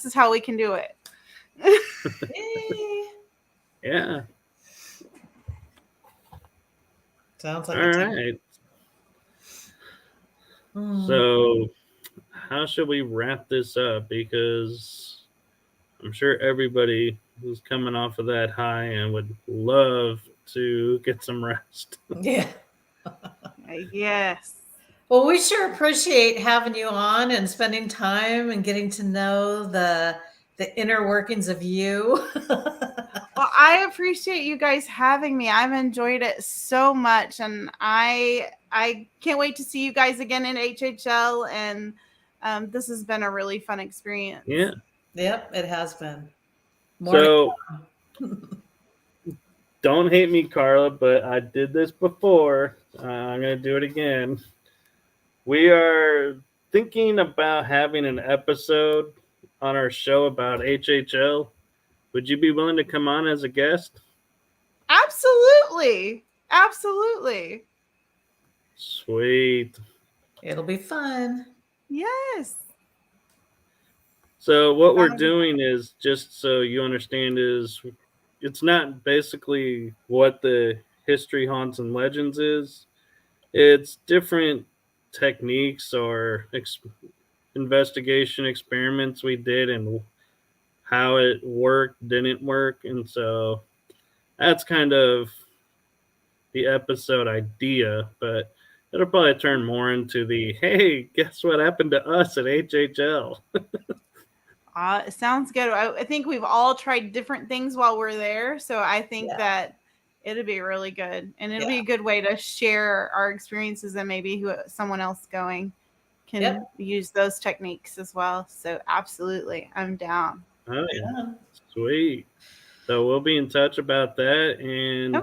is how we can do it. Yeah. Sounds like all right. So, how should we wrap this up? Because I'm sure everybody who's coming off of that high and would love to get some rest. Yeah. Yes. Well, we sure appreciate having you on and spending time and getting to know the inner workings of you. Well, I appreciate you guys having me. I've enjoyed it so much, and I can't wait to see you guys again in HHL. And this has been a really fun experience. Yeah. Yep, it has been. Don't hate me, Carla, but I did this before. I'm going to do it again. We are thinking about having an episode on our show about HHL. Would you be willing to come on as a guest? Absolutely. Sweet. It'll be fun. Yes. So what we're doing is, just so you understand, is it's not basically what the History, Haunts, and Legends is. It's different techniques or investigation experiments we did and how it worked, didn't work. And so that's kind of the episode idea, but it'll probably turn more into the, hey, guess what happened to us at HHL? It sounds good. I think we've all tried different things while we're there. So I think that it'll be really good. And it'll be a good way to share our experiences, and maybe someone else going can use those techniques as well. So absolutely, I'm down. Oh, yeah. Sweet. So we'll be in touch about that. And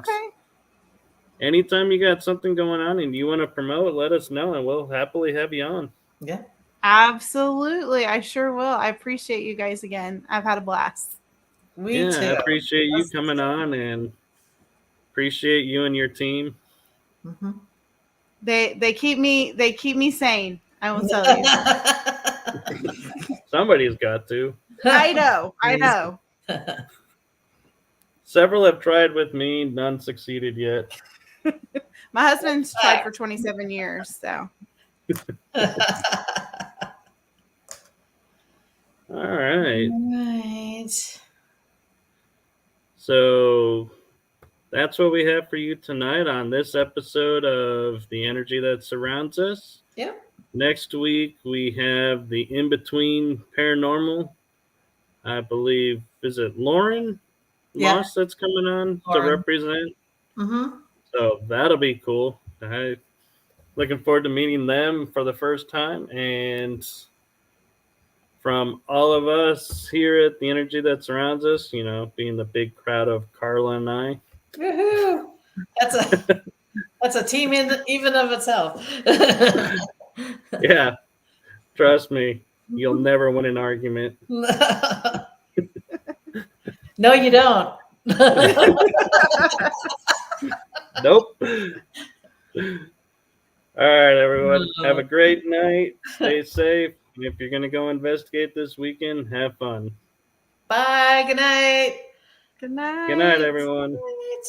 anytime you got something going on and you want to promote, let us know, and we'll happily have you on. Yeah. Absolutely. I sure will. I appreciate you guys again. I've had a blast. Me too. I appreciate you coming on, and appreciate you and your team. Mm-hmm. They keep me sane. I will tell you. Somebody's got to. I know. Several have tried with me. None succeeded yet. My husband's tried for 27 years, so. All right. Right. So that's what we have for you tonight on this episode of The Energy That Surrounds Us. Yep. Next week, we have the In-Between Paranormal. I believe, is it Lauren Moss that's coming on to Lauren. represent. Mm-hmm. So that'll be cool. Looking forward to meeting them for the first time. And from all of us here at the energy that surrounds us, being the big crowd of Carla and I. Woohoo! That's a team even of itself. Yeah, trust me, you'll never win an argument. No, you don't. Nope. All right, everyone. Have a great night. Stay safe. And if you're going to go investigate this weekend, have fun. Bye. Good night. Good night. Good night, everyone. Good night.